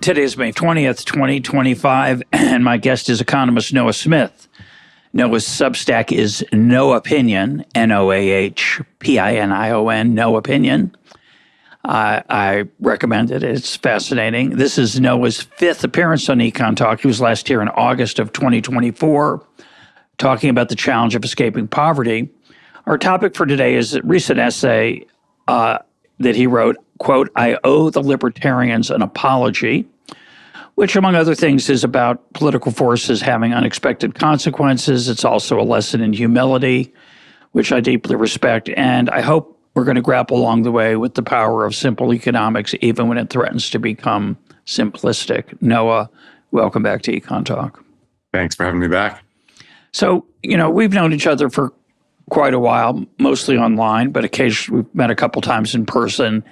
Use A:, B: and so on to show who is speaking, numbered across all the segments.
A: Today is May 20th, 2025, and my guest is economist Noah Smith. Noah's Substack is No Opinion, Noahpinion, No Opinion. I recommend it. It's fascinating. This is Noah's fifth appearance on EconTalk. He was last here in August of 2024, talking about the challenge of escaping poverty. Our topic for today is a recent essay that he wrote, quote, "I owe the libertarians an apology," which, among other things, is about political forces having unexpected consequences. It's also a lesson in humility, which I deeply respect. And I hope we're going to grapple along the way with the power of simple economics, even when it threatens to become simplistic. Noah, welcome back to EconTalk.
B: Thanks for having me back.
A: So, we've known each other for quite a while, mostly online, but occasionally we've met a couple times in person.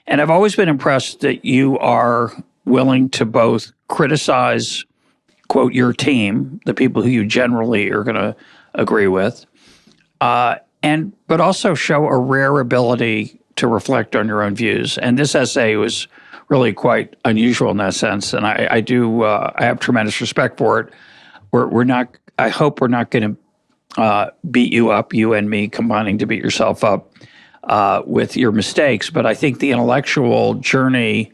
A: And I've always been impressed that you are willing to both criticize, quote, your team, the people who you generally are going to agree with, but also show a rare ability to reflect on your own views. And this essay was really quite unusual in that sense, and I have tremendous respect for it. I hope we're not going to beat you up, you and me combining to beat yourself up with your mistakes. But I think the intellectual journey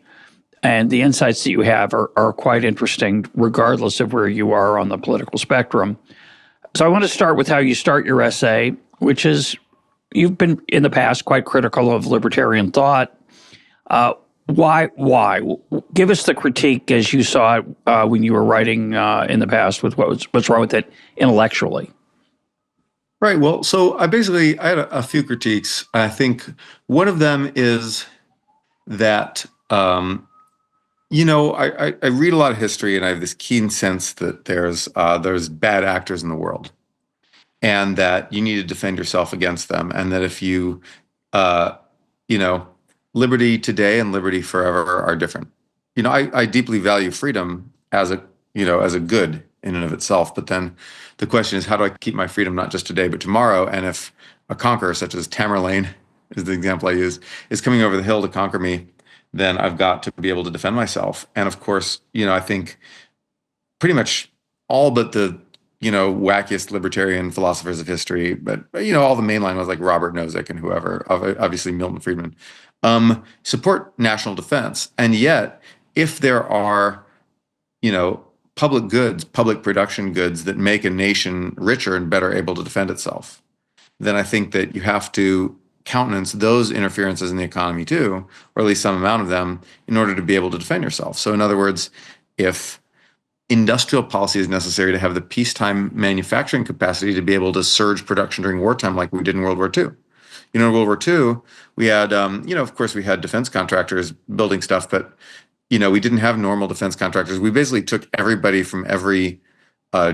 A: and the insights that you have are quite interesting, regardless of where you are on the political spectrum. So I want to start with how you start your essay, which is you've been in the past quite critical of libertarian thought. Why? Give us the critique as you saw it when you were writing in the past with what's wrong with it intellectually.
B: Right. Well, so I had a few critiques. I think one of them is that, I read a lot of history, and I have this keen sense that there's bad actors in the world, and that you need to defend yourself against them, and that if you, liberty today and liberty forever are different. I deeply value freedom as a good in and of itself, but then the question is, how do I keep my freedom not just today but tomorrow? And if a conqueror such as Tamerlane, is the example I use, is coming over the hill to conquer me, then I've got to be able to defend myself. And of course, I think pretty much all but the wackiest libertarian philosophers of history, but all the mainline ones like Robert Nozick and whoever, obviously Milton Friedman, support national defense. And yet, if there are public goods, public production goods that make a nation richer and better able to defend itself, then I think that you have to countenance those interferences in the economy too, or at least some amount of them, in order to be able to defend yourself. So in other words, if industrial policy is necessary to have the peacetime manufacturing capacity to be able to surge production during wartime like we did in World War II. In World War II, we had, of course, we had defense contractors building stuff, but we didn't have normal defense contractors. We basically took everybody from every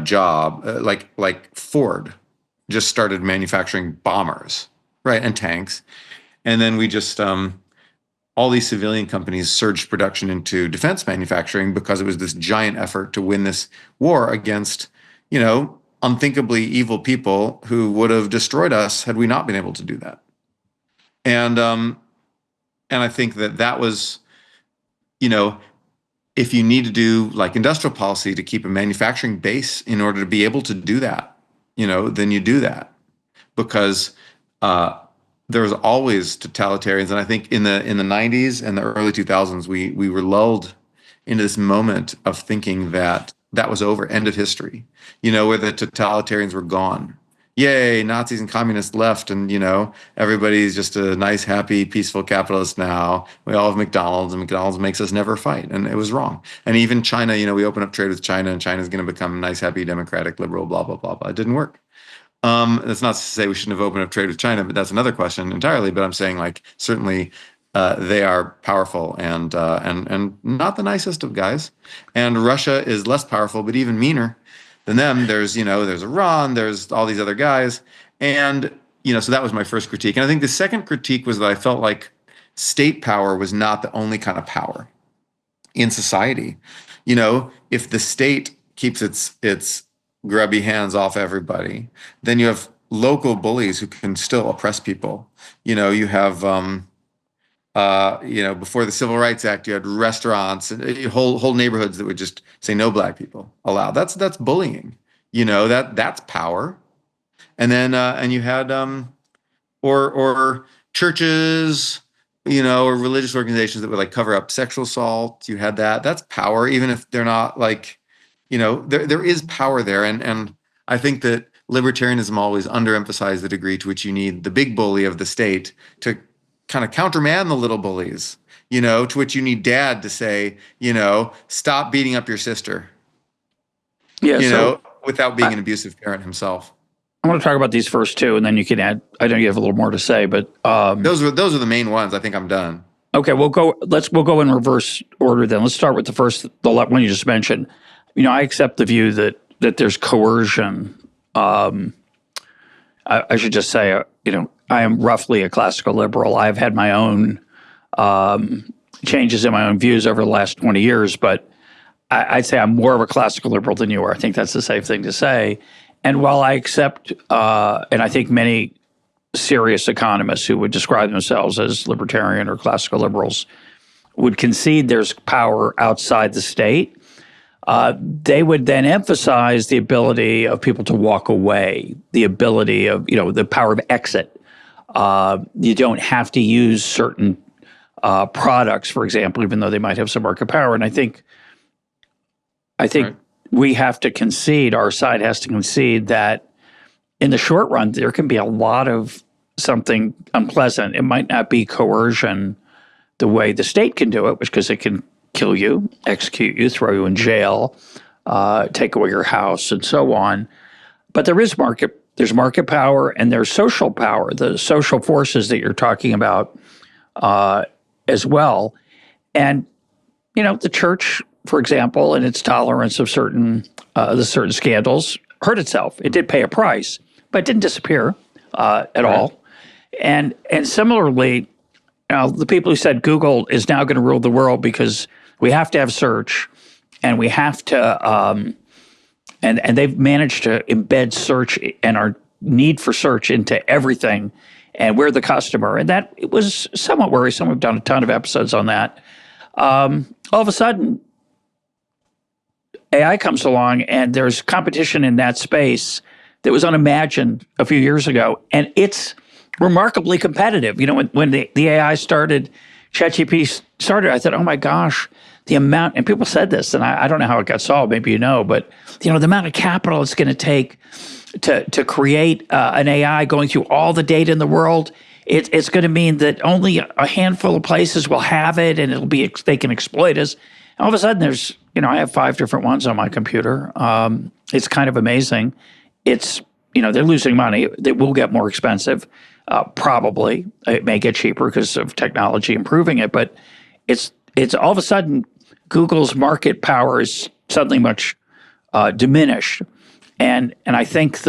B: job, like Ford just started manufacturing bombers, right, and tanks. And then we just, all these civilian companies surged production into defense manufacturing because it was this giant effort to win this war against, unthinkably evil people who would have destroyed us had we not been able to do that. And I think that was, if you need to do like industrial policy to keep a manufacturing base in order to be able to do that, then you do that, because there's always totalitarians. And I think in the 90s and the early 2000s, we were lulled into this moment of thinking that was over, end of history, where the totalitarians were gone. Yay, Nazis and communists left, and everybody's just a nice, happy, peaceful capitalist now. We all have McDonald's, and McDonald's makes us never fight, and it was wrong. And even China, we open up trade with China, and China's going to become nice, happy, democratic, liberal, blah blah blah blah. It didn't work. That's not to say we shouldn't have opened up trade with China, but that's another question entirely. But I'm saying, like, certainly they are powerful and not the nicest of guys, and Russia is less powerful, but even meaner than them. There's Iran, there's all these other guys. And, so that was my first critique. And I think the second critique was that I felt like state power was not the only kind of power in society. If the state keeps its grubby hands off everybody, then you have local bullies who can still oppress people. You have, Before the Civil Rights Act, you had restaurants and whole neighborhoods that would just say no black people allowed. That's bullying. That's power. And then and you had or churches, or religious organizations that would like cover up sexual assault. You had that. That's power, even if they're not like, there is power there. And I think that libertarianism always underemphasized the degree to which you need the big bully of the state to kind of countermand the little bullies, to which you need dad to say, stop beating up your sister,
A: Yeah.
B: without being an abusive parent himself.
A: I want to talk about these first two, and then you can add. I know you have a little more to say, but
B: those are the main ones. I think I'm done.
A: Okay, we'll go in reverse order then. Let's start with the one you just mentioned. I accept the view that there's coercion. I should just say, I am roughly a classical liberal. I've had my own changes in my own views over the last 20 years, but I'd say I'm more of a classical liberal than you are. I think that's the safe thing to say. And while I accept, and I think many serious economists who would describe themselves as libertarian or classical liberals would concede there's power outside the state, they would then emphasize the ability of people to walk away, the ability of, the power of exit. You don't have to use certain products, for example, even though they might have some market power. And I think right. We have to concede, our side has to concede that in the short run, there can be a lot of something unpleasant. It might not be coercion the way the state can do it, because it can kill you, execute you, throw you in jail, take away your house, and so on. But there's market power and there's social power, the social forces that you're talking about as well. And, the church, for example, and its tolerance of certain scandals hurt itself. It did pay a price, but it didn't disappear at all. And similarly, the people who said Google is now going to rule the world because we have to have search, and we have to, and they've managed to embed search and our need for search into everything, and we're the customer. And that it was somewhat worrisome. We've done a ton of episodes on that. All of a sudden, AI comes along, and there's competition in that space that was unimagined a few years ago, and it's remarkably competitive. When the AI started, ChatGPT started, I thought, oh my gosh, the amount, and people said this, and I don't know how it got solved, maybe but the amount of capital it's going to take to create an AI going through all the data in the world, it's going to mean that only a handful of places will have it, and they can exploit us. And all of a sudden, there's, I have 5 different ones on my computer. It's kind of amazing. It's, they're losing money. They will get more expensive, probably. It may get cheaper because of technology improving it, but it's all of a sudden Google's market power is suddenly much diminished. And I think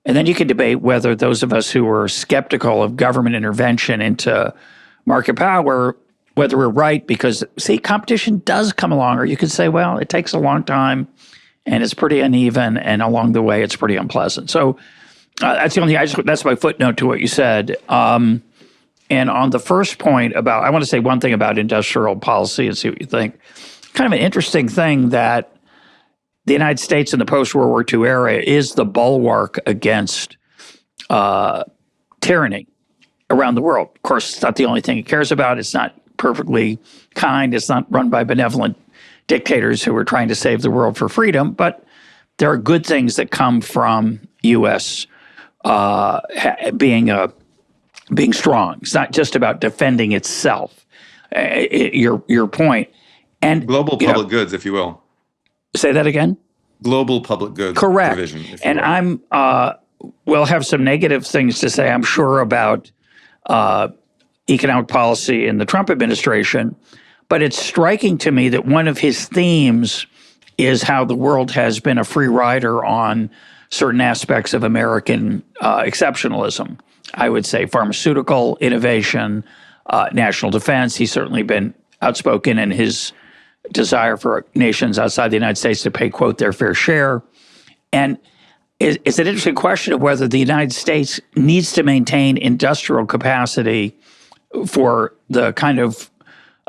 A: and then you can debate whether those of us who are skeptical of government intervention into market power, whether we're right, because, see, competition does come along, or you could say, well, it takes a long time and it's pretty uneven, and along the way it's pretty unpleasant. So that's the only thing. That's my footnote to what you said. And on the first point about, I want to say one thing about industrial policy and see what you think. Kind of an interesting thing that the United States in the post-World War II era is the bulwark against tyranny around the world. Of course, it's not the only thing it cares about. It's not perfectly kind. It's not run by benevolent dictators who are trying to save the world for freedom. But there are good things that come from U.S. Being strong. It's not just about defending itself. Your point. And
B: global public goods, if you will.
A: Say that again?
B: Global public goods.
A: Correct.
B: Provision,
A: and I'm will have some negative things to say, I'm sure, about economic policy in the Trump administration. But it's striking to me that one of his themes is how the world has been a free rider on certain aspects of American exceptionalism. I would say pharmaceutical innovation, national defense. He's certainly been outspoken in his desire for nations outside the United States to pay, quote, their fair share. And it's an interesting question of whether the United States needs to maintain industrial capacity for the kind of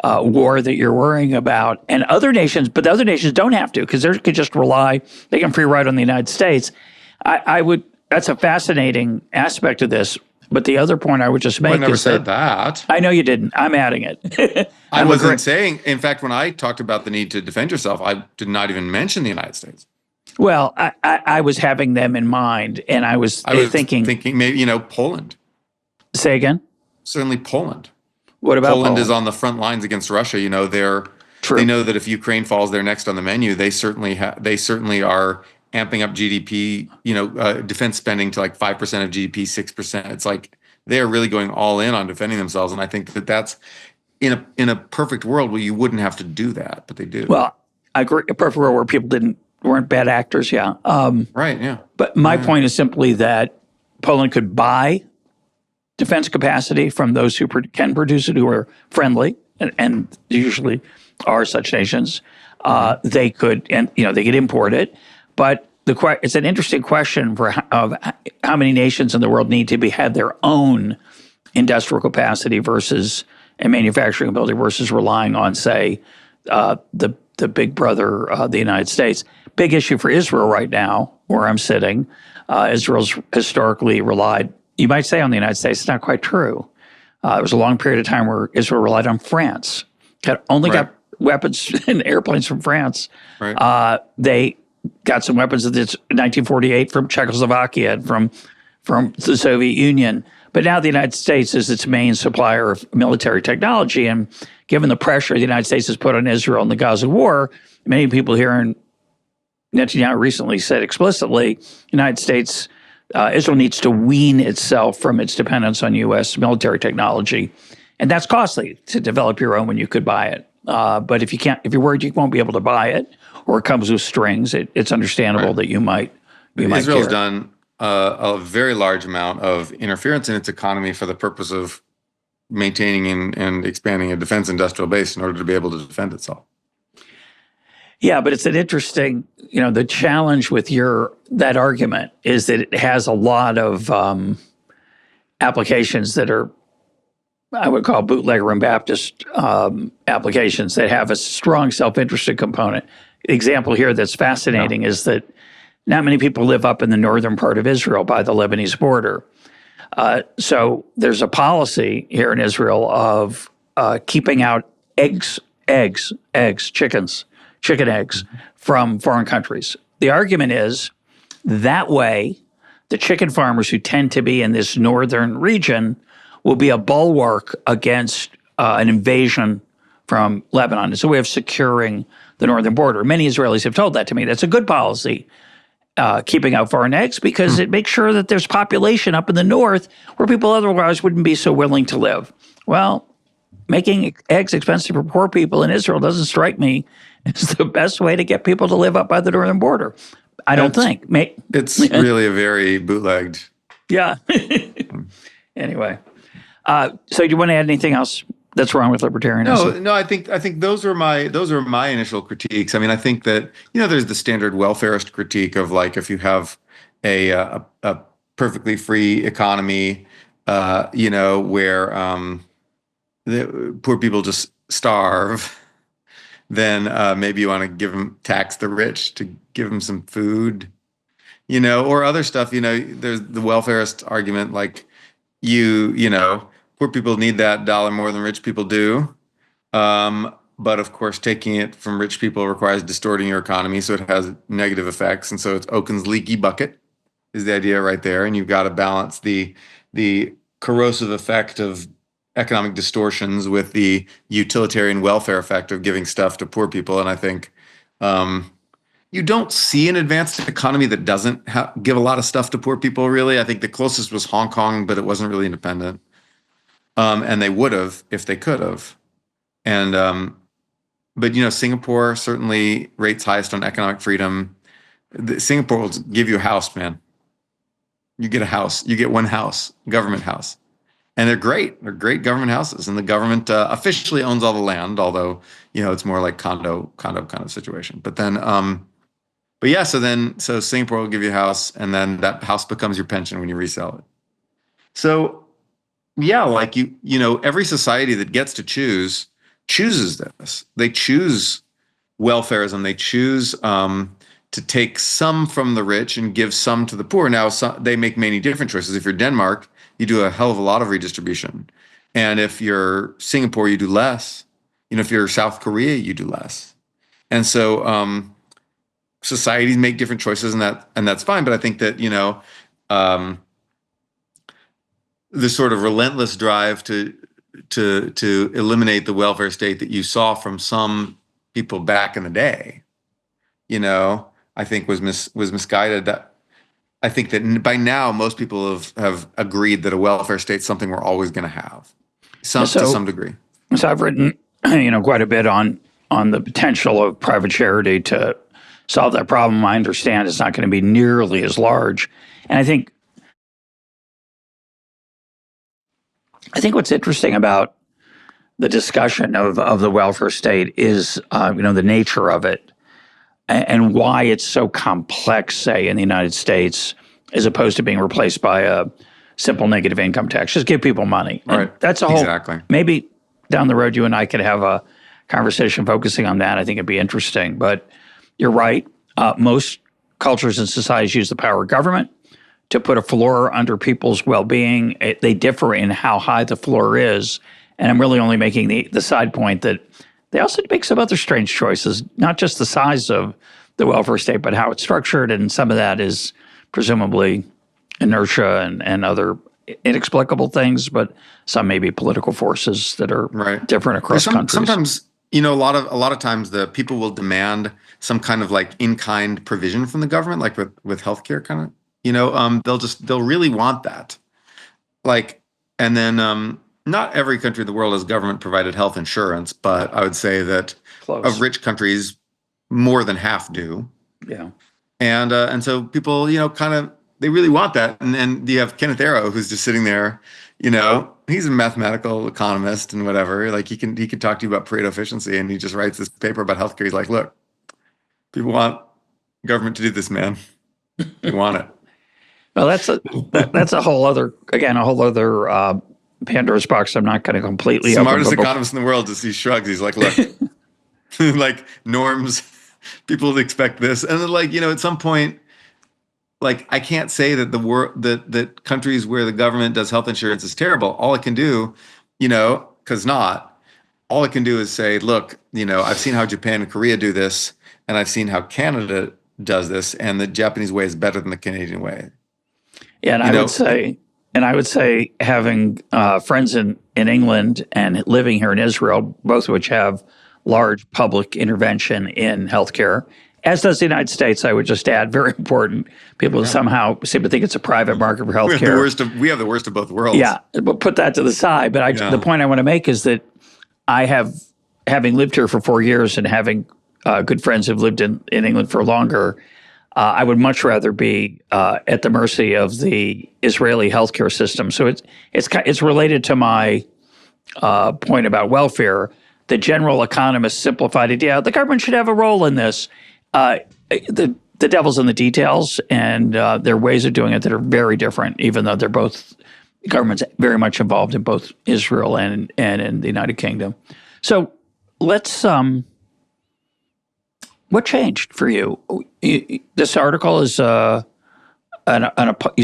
A: war that you're worrying about. And other nations, but the other nations don't have to, because they could just rely, they can free ride on the United States. That's a fascinating aspect of this. But the other point I would just make
B: I never
A: is
B: said that.
A: I know you didn't. I'm adding it.
B: I wasn't saying, in fact, when I talked about the need to defend yourself, I did not even mention the United States.
A: Well, I was having them in mind, and I was thinking
B: maybe, Poland.
A: Say again?
B: Certainly Poland.
A: What about
B: Poland is on the front lines against Russia. They know that if Ukraine falls, they're next on the menu. They certainly are amping up GDP, defense spending to like 5% of GDP, 6%. It's like they are really going all in on defending themselves. And I think that's in a perfect world where you wouldn't have to do that, but they do.
A: Well, I agree. A perfect world where people weren't bad actors. Yeah.
B: Right. Yeah.
A: But my point is simply that Poland could buy defense capacity from those who can produce it, who are friendly, and usually are such nations. They could, and they could import it. But it's an interesting question of how many nations in the world need to have their own industrial capacity and manufacturing ability versus relying on, say, the big brother, the United States. Big issue for Israel right now, where I'm sitting. Israel's historically relied, you might say, on the United States. It's not quite true. There was a long period of time where Israel relied on France. Got weapons and airplanes from France.
B: Right.
A: They got some weapons in 1948 from Czechoslovakia and from the Soviet Union. But now the United States is its main supplier of military technology. And given the pressure the United States has put on Israel in the Gaza war, many people here in Netanyahu recently said explicitly, United States, Israel needs to wean itself from its dependence on U.S. military technology. And that's costly to develop your own when you could buy it. But if you're worried you won't be able to buy it, or it comes with strings, it's understandable that you might
B: Israel's done a very large amount of interference in its economy for the purpose of maintaining and expanding a defense industrial base in order to be able to defend itself.
A: Yeah, but it's an interesting, the challenge with that argument is that it has a lot of applications that are, I would call bootlegger and Baptist applications that have a strong self-interested component. The example here that's fascinating is that not many people live up in the northern part of Israel by the Lebanese border. So there's a policy here in Israel of keeping out chicken eggs from foreign countries. The argument is that way the chicken farmers who tend to be in this northern region will be a bulwark against an invasion from Lebanon. It's a way of securing the northern border. Many Israelis have told that to me. That's a good policy, keeping out foreign eggs, because it makes sure that there's population up in the north where people otherwise wouldn't be so willing to live. Well, making eggs expensive for poor people in Israel doesn't strike me as the best way to get people to live up by the northern border. I don't think.
B: It's really a very bootlegged.
A: Yeah. Anyway. So do you want to add anything else that's wrong with libertarianism?
B: No. I think those are my initial critiques. I mean, I think that there's the standard welfarist critique of, like, if you have a perfectly free economy, where the poor people just starve, then maybe you want to tax the rich to give them some food, or other stuff. There's the welfarist argument, like, poor people need that dollar more than rich people do. But of course, taking it from rich people requires distorting your economy, so it has negative effects. And so it's Okun's leaky bucket is the idea right there. And you've got to balance the corrosive effect of economic distortions with the utilitarian welfare effect of giving stuff to poor people. And I think you don't see an advanced economy that doesn't give a lot of stuff to poor people, really. I think the closest was Hong Kong, but it wasn't really independent. And they would have if they could have. And but Singapore certainly rates highest on economic freedom. Singapore will give you a house, man. You get a house. You get one house, government house. And they're great. They're great government houses. And the government officially owns all the land, although, it's more like condo kind of situation. But then, so Singapore will give you a house, and then that house becomes your pension when you resell it. So yeah, like every society that gets to chooses this. They choose welfarism. They choose to take some from the rich and give some to the poor. Now, they make many different choices. If you're Denmark, you do a hell of a lot of redistribution. And if you're Singapore, you do less. If you're South Korea, you do less. And so societies make different choices, and that's fine. But I think that, um, the sort of relentless drive to eliminate the welfare state that you saw from some people back in the day, I think was misguided. That I think that by now most people have agreed that a welfare state is something we're always going to have, to some degree.
A: So I've written, quite a bit on the potential of private charity to solve that problem. I understand it's not going to be nearly as large, and I think what's interesting about the discussion of the welfare state is, the nature of it and why it's so complex, say, in the United States, as opposed to being replaced by a simple negative income tax. Just give people money.
B: Right.
A: That's a whole,
B: exactly.
A: Maybe down the road, you and I could have a conversation focusing on that. I think it'd be interesting. But you're right. Most cultures and societies use the power of government to put a floor under people's well-being. They differ in how high the floor is. And I'm really only making the side point that they also make some other strange choices, not just the size of the welfare state, but how it's structured. And some of that is presumably inertia and other inexplicable things, but some maybe political forces that are different across countries.
B: Sometimes, a lot of times the people will demand some kind of like in-kind provision from the government, like with healthcare kind of. They'll really want that. Like, and then not every country in the world has government provided health insurance, but I would say that of rich countries, more than half do.
A: Yeah.
B: And so people, kind of, they really want that. And then you have Kenneth Arrow, who's just sitting there, he's a mathematical economist and whatever. Like he can talk to you about Pareto efficiency, and he just writes this paper about healthcare. He's like, look, people want government to do this, man. They want it.
A: Well, that's a whole other Pandora's box. I'm not going to completely
B: smartest economist in the world. Just he shrugs. He's like, look, like norms, people expect this, and then at some point, like I can't say that that countries where the government does health insurance is terrible. All it can do, because not. All it can do is say, look, I've seen how Japan and Korea do this, and I've seen how Canada does this, and the Japanese way is better than the Canadian way.
A: Yeah, and I would say having friends in England and living here in Israel, both of which have large public intervention in healthcare, as does the United States, I would just add, very important. People somehow seem to think it's a private market for healthcare.
B: We have the worst of both worlds.
A: Yeah, but put that to the side. But the point I want to make is that having lived here for 4 years and having good friends who've lived in England for longer, I would much rather be at the mercy of the Israeli healthcare system. So it's related to my point about welfare. The general economist simplified it. Yeah, the government should have a role in this. The devil's in the details, and there are ways of doing it that are very different, even though they're both governments very much involved in both Israel and in the United Kingdom. So let's what changed for you? This article is you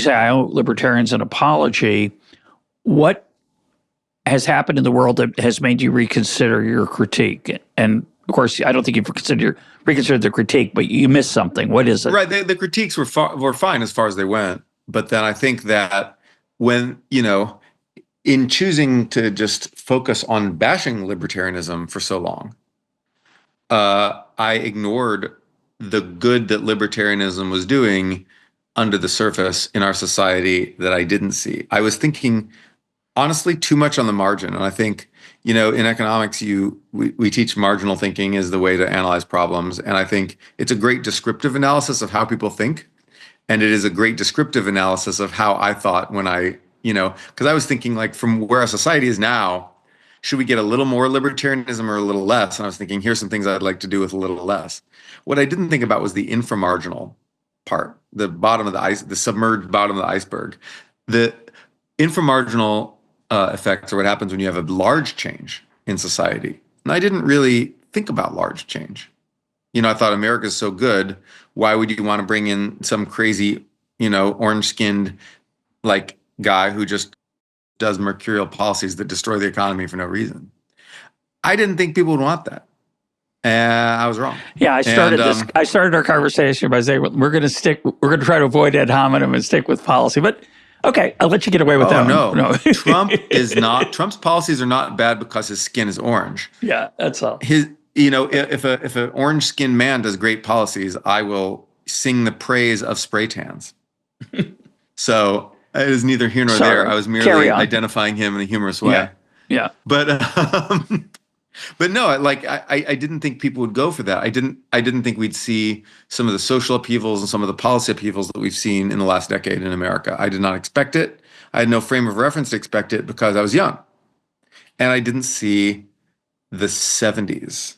A: say I owe libertarians an apology. What has happened in the world that has made you reconsider your critique? And of course, I don't think you've reconsidered the critique, but you missed something. What is it?
B: Right. The critiques were fine as far as they went. But then I think that when, in choosing to just focus on bashing libertarianism for so long, I ignored the good that libertarianism was doing under the surface in our society that I didn't see. I was thinking, honestly, too much on the margin. And I think, in economics, we teach marginal thinking as the way to analyze problems. And I think it's a great descriptive analysis of how people think. And it is a great descriptive analysis of how I thought when because I was thinking, like, from where our society is now, should we get a little more libertarianism or a little less? And I was thinking, here's some things I'd like to do with a little less. What I didn't think about was the inframarginal part, the bottom of the ice, the submerged bottom of the iceberg. The inframarginal effects, or what happens when you have a large change in society. And I didn't really think about large change. I thought America's so good. Why would you want to bring in some crazy, orange-skinned like guy who just does mercurial policies that destroy the economy for no reason? I didn't think people would want that. And I was wrong.
A: Yeah, I started our conversation by saying we're going to try to avoid ad hominem and stick with policy. But okay, I'll let you get away with that.
B: No. Trump's policies are not bad because his skin is orange.
A: Yeah, that's all.
B: If an orange skinned man does great policies, I will sing the praise of spray tans. So it is neither here nor there. I was merely identifying him in a humorous way.
A: Yeah.
B: But no, like I didn't think people would go for that. I didn't think we'd see some of the social upheavals and some of the policy upheavals that we've seen in the last decade in America. I did not expect it. I had no frame of reference to expect it because I was young. And I didn't see the 70s.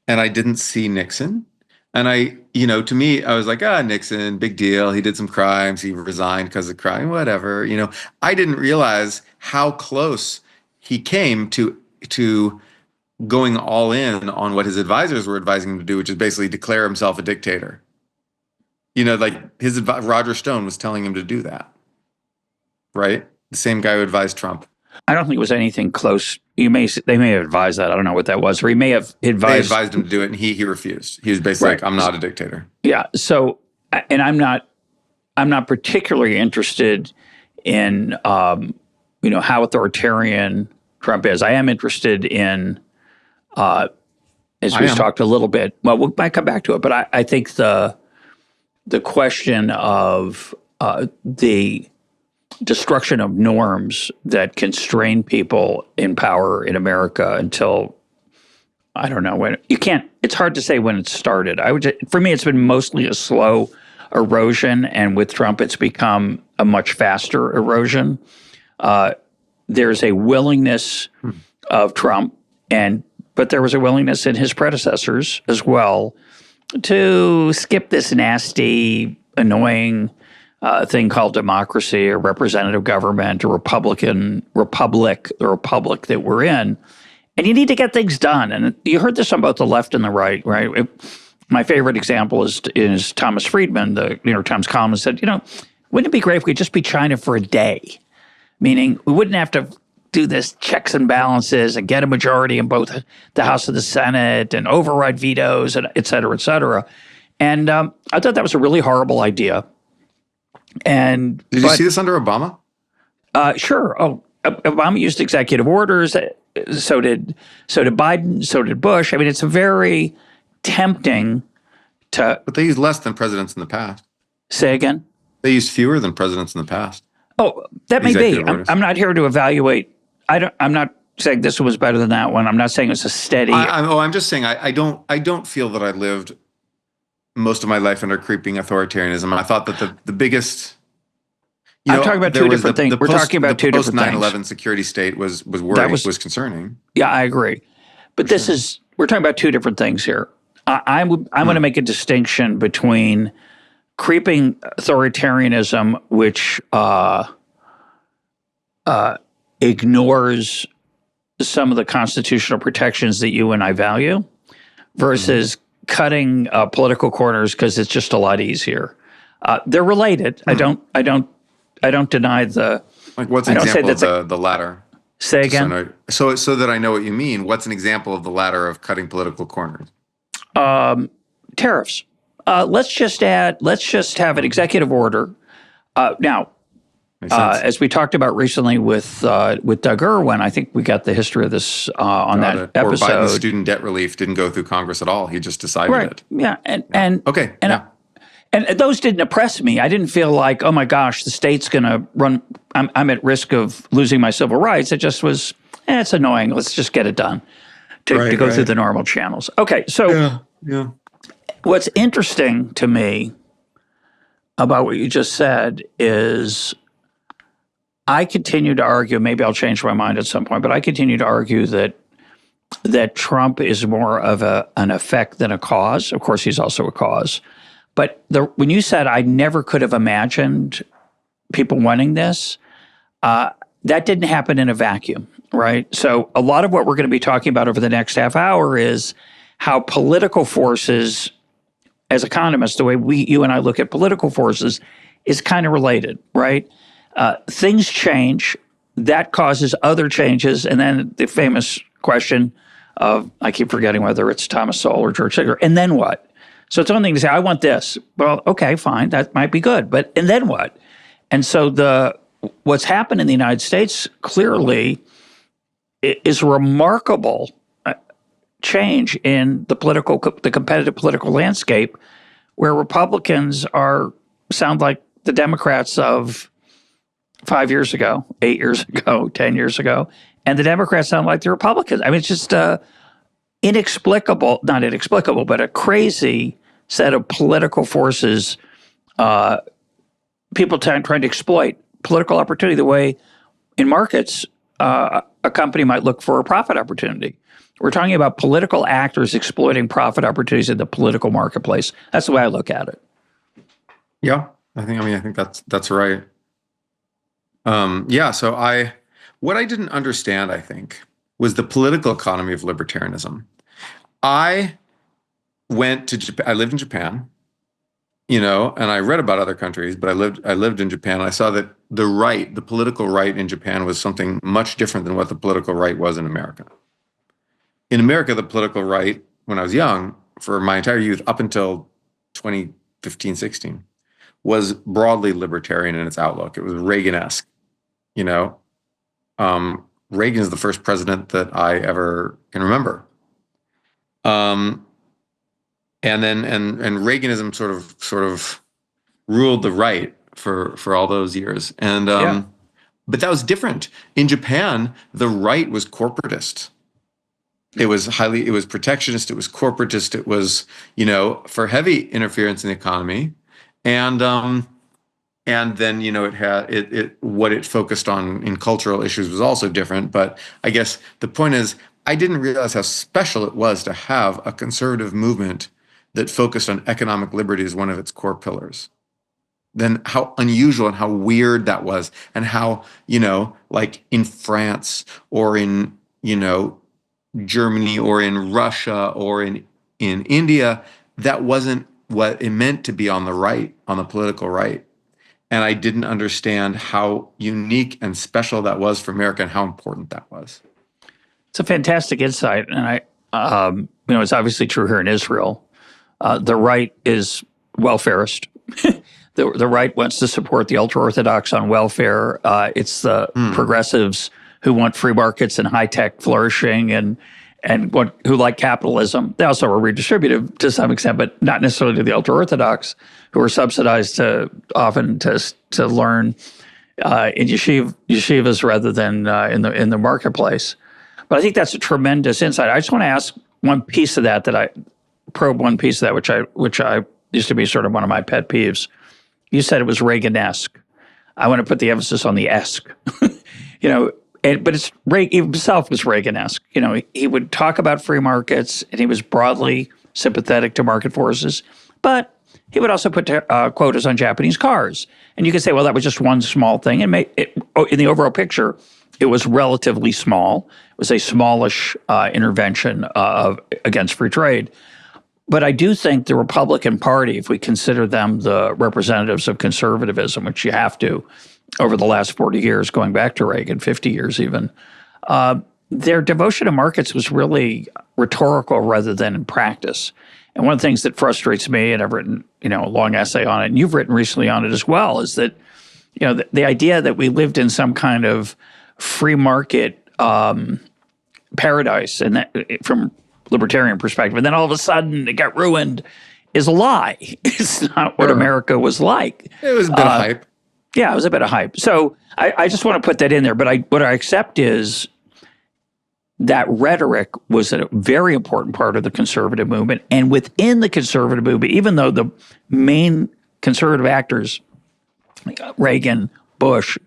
B: And I didn't see Nixon. And to me, I was like, Nixon, big deal. He did some crimes. He resigned because of crime, whatever. I didn't realize how close he came to going all in on what his advisors were advising him to do, which is basically declare himself a dictator. Like Roger Stone was telling him to do that, right? The same guy who advised Trump.
A: I don't think it was anything close. They may have advised that. I don't know what that was. Or he may have advised.
B: They advised him to do it, and he refused. He was basically like, "I'm not a dictator."
A: Yeah. So, and I'm not particularly interested in how authoritarian Trump is. I am interested in, as we've talked a little bit. Well, we might come back to it, but I think the question of the destruction of norms that constrain people in power in America until, I don't know when. It's hard to say when it started. For me, it's been mostly a slow erosion, and with Trump, it's become a much faster erosion. There's a willingness of Trump, but there was a willingness in his predecessors as well to skip this nasty, annoying thing called democracy or representative government or republic that we're in. And you need to get things done. And you heard this on both the left and the right? My favorite example is Thomas Friedman, the New York Times columnist, said, wouldn't it be great if we could just be China for a day? Meaning we wouldn't have to do this checks and balances and get a majority in both the House and the Senate and override vetoes, and et cetera, et cetera. And I thought that was a really horrible idea. And
B: did you see this under Obama?
A: Sure. Oh, Obama used executive orders. So did Biden. So did Bush. I mean, it's very tempting to.
B: But they used less than presidents in the past.
A: Say again?
B: They used fewer than presidents in the past.
A: Oh, that may be. I'm not here to evaluate. I'm not saying this one was better than that one. I'm not saying it's a steady.
B: I'm just saying I don't feel that I lived most of my life under creeping authoritarianism. I thought that the biggest.
A: I'm talking about two different things. We're talking about two different things.
B: The post-9/11 security state was worrying, was concerning.
A: Yeah, I agree. But we're talking about two different things here. I'm going to make a distinction between creeping authoritarianism, which ignores some of the constitutional protections that you and I value, versus cutting political corners because it's just a lot easier. They're related. I don't deny the.
B: Like, what's an example of the latter?
A: Say again.
B: So that I know what you mean. What's an example of the latter of cutting political corners?
A: Tariffs. Let's just have an executive order. Now, as we talked about recently with Doug Irwin, I think we got the history of this on that episode.
B: Or Biden's student debt relief didn't go through Congress at all. He just decided it.
A: Yeah,
B: okay.
A: And those didn't oppress me. I didn't feel like, oh my gosh, the state's going to run. I'm at risk of losing my civil rights. It just was, it's annoying. Let's just get it done to go through the normal channels. Okay, so what's interesting to me about what you just said is I continue to argue, maybe I'll change my mind at some point, but I continue to argue that Trump is more of an effect than a cause. Of course, he's also a cause. But when you said I never could have imagined people wanting this, that didn't happen in a vacuum, right? So a lot of what we're going to be talking about over the next half hour is how political forces, as economists, the way you and I look at political forces is kind of related, right? Things change, that causes other changes, and then the famous question of, I keep forgetting whether it's Thomas Sowell or George Stigler, and then what? So it's one thing to say, I want this. Well, okay, fine, that might be good, but and then what? And so what's happened in the United States clearly is a remarkable change in the competitive political landscape, where Republicans sound like the Democrats of 5 years ago, 8 years ago, 10 years ago, and the Democrats sound like the Republicans. I mean, it's just not inexplicable, but a crazy set of political forces, people trying to exploit political opportunity the way in markets a company might look for a profit opportunity. We're talking about political actors exploiting profit opportunities in the political marketplace. That's the way I look at it.
B: Yeah, I think that's right. So what I didn't understand, I think, was the political economy of libertarianism. I went to Japan. I lived in Japan, and I read about other countries, but I lived in Japan. And I saw that the political right in Japan was something much different than what the political right was in America. In America, the political right, when I was young, for my entire youth, up until 2015, 16, was broadly libertarian in its outlook. It was Reagan-esque. Reagan is the first president that I ever can remember. And Reaganism sort of ruled the right for all those years. And but that was different. In Japan, the right was corporatist. It was protectionist, it was corporatist, it was, for heavy interference in the economy. And then, it had what it focused on in cultural issues was also different. But I guess the point is, I didn't realize how special it was to have a conservative movement that focused on economic liberty as one of its core pillars. Then how unusual and how weird that was, and how, like in France or in, Germany or in Russia or in India, that wasn't what it meant to be on the right, on the political right. And I didn't understand how unique and special that was for America and how important that was.
A: It's a fantastic insight. And it's obviously true here in Israel. The right is welfarist. The right wants to support the ultra-Orthodox on welfare. It's the progressives who want free markets and high-tech flourishing and who like capitalism. They also are redistributive to some extent, but not necessarily to the ultra-Orthodox, who are subsidized often to learn in yeshivas rather than in the marketplace. But I think that's a tremendous insight. I just want to ask one piece of that which I used to be sort of one of my pet peeves. You said it was Reagan-esque. I want to put the emphasis on the esque. But Reagan himself was Reagan-esque. He would talk about free markets, and he was broadly sympathetic to market forces, but he would also put quotas on Japanese cars. And you could say, well, that was just one small thing. And in the overall picture, it was relatively small. It was a smallish intervention against free trade. But I do think the Republican Party, if we consider them the representatives of conservatism, which you have to, over the last 40 years, going back to Reagan, 50 years even, their devotion to markets was really rhetorical rather than in practice. And one of the things that frustrates me, and I've written a long essay on it, and you've written recently on it as well, is that the idea that we lived in some kind of free market paradise, and that from libertarian perspective, and then all of a sudden it got ruined, is a lie. It's not what America was like.
B: It was a bit of hype.
A: Yeah, it was a bit of hype. So I just want to put that in there. But what I accept is that rhetoric was a very important part of the conservative movement. And within the conservative movement, even though the main conservative actors, like Reagan, Bush,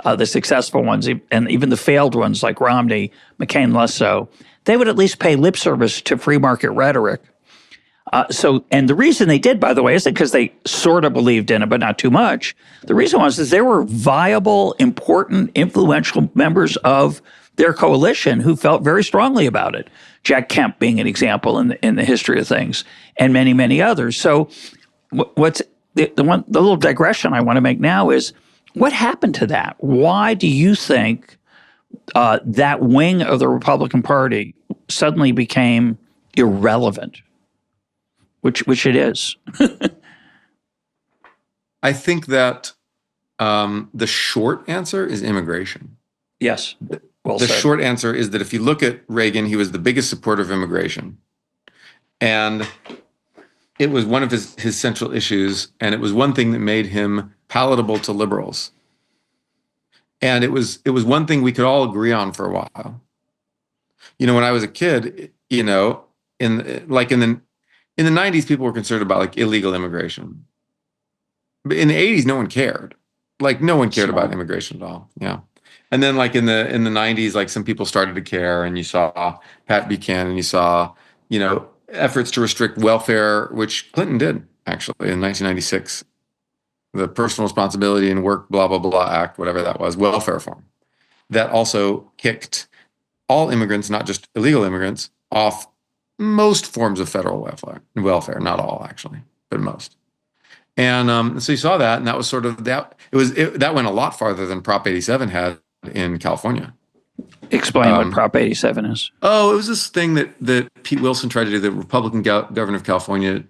A: the successful ones, and even the failed ones like Romney, McCain less so, they would at least pay lip service to free market rhetoric. And the reason they did, by the way, isn't because they sort of believed in it, but not too much. The reason was is they were viable, important, influential members of their coalition who felt very strongly about it. Jack Kemp being an example in the history of things, and many, many others. So, what's the little digression I want to make now is what happened to that? Why do you think that wing of the Republican Party suddenly became irrelevant? Which it is.
B: I think that the short answer is immigration.
A: Yes. Well
B: the
A: said.
B: short answer is that if you look at Reagan, he was the biggest supporter of immigration. And it was one of his central issues, and it was one thing that made him palatable to liberals. And it was one thing we could all agree on for a while. You know, when I was a kid, you know, in the 90s, people were concerned about like illegal immigration. But in the 80s, no one cared. Like no one cared about immigration at all. Yeah. And then like in the 90s, like some people started to care, and you saw Pat Buchanan, you saw, you know, efforts to restrict welfare, which Clinton did actually in 1996. The Personal Responsibility and Work blah, blah, blah Act, whatever that was, welfare reform. That also kicked all immigrants, not just illegal immigrants, off most forms of federal welfare, not all actually, but most. And so you saw that, and that was sort of that. That went a lot farther than Prop 87 had in California.
A: Explain what Prop 87 is.
B: Oh, it was this thing that Pete Wilson tried to do, the Republican governor of California.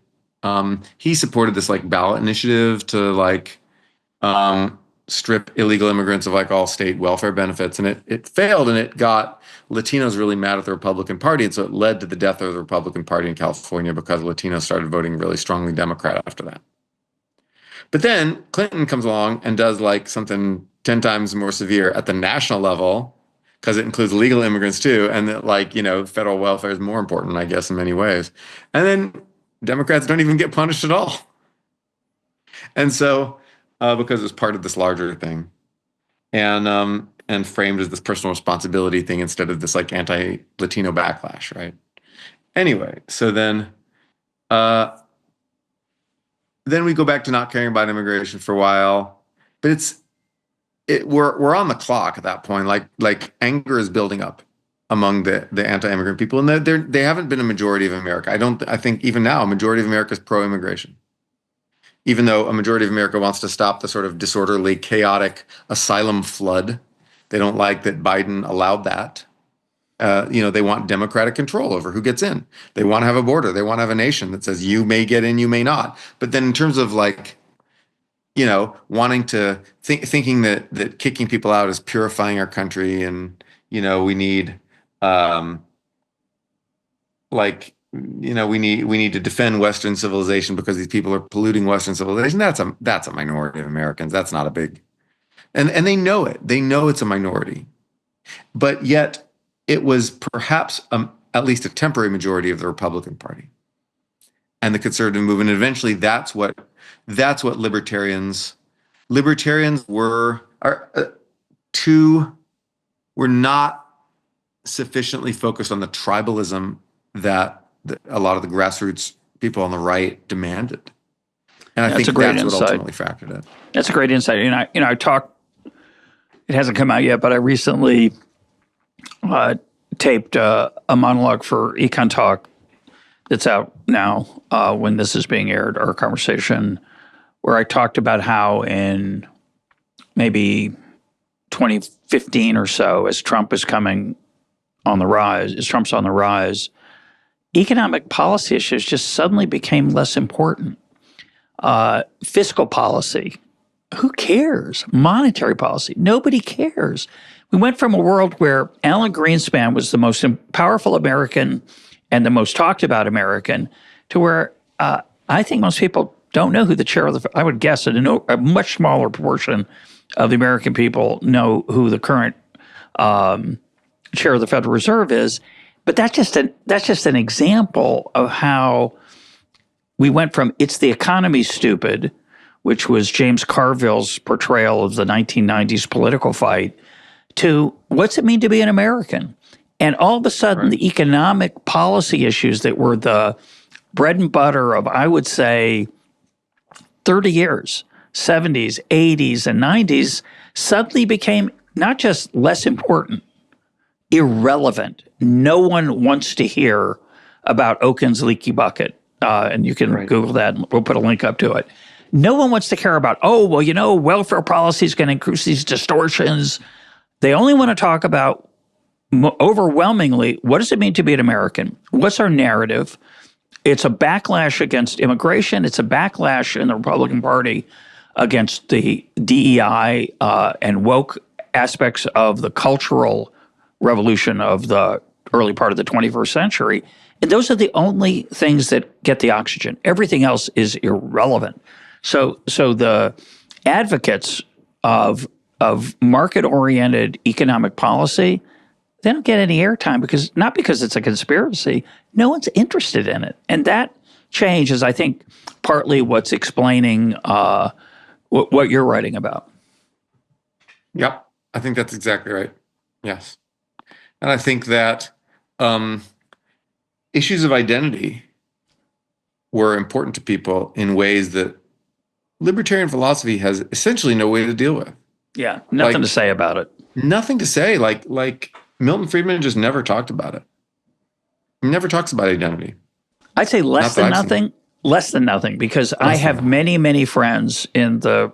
B: He supported this like ballot initiative to like strip illegal immigrants of like all state welfare benefits, and it failed, and it got Latinos really mad at the Republican Party, and so it led to the death of the Republican Party in California because Latinos started voting really strongly Democrat after that. But then Clinton comes along and does like something 10 times more severe at the national level, because it includes legal immigrants too, and that like, you know, federal welfare is more important, I guess, in many ways. And then Democrats don't even get punished at all. And so, because it's part of this larger thing, and framed as this personal responsibility thing instead of this like anti-Latino backlash, right? Anyway, so then we go back to not caring about immigration for a while, but we're on the clock at that point. Like anger is building up among the anti-immigrant people, and they haven't been a majority of America. I think even now a majority of America is pro-immigration, even though a majority of America wants to stop the sort of disorderly, chaotic asylum flood. They don't like that Biden allowed that. You know, they want democratic control over who gets in. They want to have a border. They want to have a nation that says you may get in, you may not. But then in terms of like, you know, wanting to thinking that kicking people out is purifying our country, and, you know, we need we need to defend Western civilization because these people are polluting Western civilization. That's a minority of Americans. That's not a big, and they know it. They know it's a minority, but yet it was perhaps at least a temporary majority of the Republican Party and the conservative movement. And eventually, that's what libertarians were not sufficiently focused on the tribalism that a lot of the grassroots people on the right demanded. And I think that's what ultimately factored in.
A: That's a great insight. And I talked, it hasn't come out yet, but I recently taped a monologue for EconTalk that's out now when this is being aired, our conversation, where I talked about how in maybe 2015 or so, as Trump's on the rise, economic policy issues just suddenly became less important. Fiscal policy, who cares? Monetary policy, nobody cares. We went from a world where Alan Greenspan was the most powerful American and the most talked about American to where I think most people don't know who the chair of I would guess that a much smaller proportion of the American people know who the current chair of the Federal Reserve is. But that's just an example of how we went from "it's the economy, stupid," which was James Carville's portrayal of the 1990s political fight, to what's it mean to be an American? And all of a sudden, the economic policy issues that were the bread and butter of, I would say, 30 years, 70s, 80s, and 90s, suddenly became not just less important, irrelevant. No one wants to hear about Okun's leaky bucket. And you can Google that, and we'll put a link up to it. No one wants to care about, welfare policy is going to increase these distortions. They only want to talk about, overwhelmingly, what does it mean to be an American? What's our narrative? It's a backlash against immigration. It's a backlash in the Republican Party against the DEI and woke aspects of the cultural revolution of the early part of the 21st century. And those are the only things that get the oxygen. Everything else is irrelevant. So the advocates of market-oriented economic policy, they don't get any airtime not because it's a conspiracy. No one's interested in it. And that change is, I think, partly what's explaining what you're writing about.
B: Yep. I think that's exactly right. Yes. And I think that issues of identity were important to people in ways that libertarian philosophy has essentially no way to deal with.
A: Yeah, nothing to say about it.
B: Nothing to say. Like Milton Friedman just never talked about it. He never talks about identity.
A: I'd say less than nothing, because I have many, many friends in what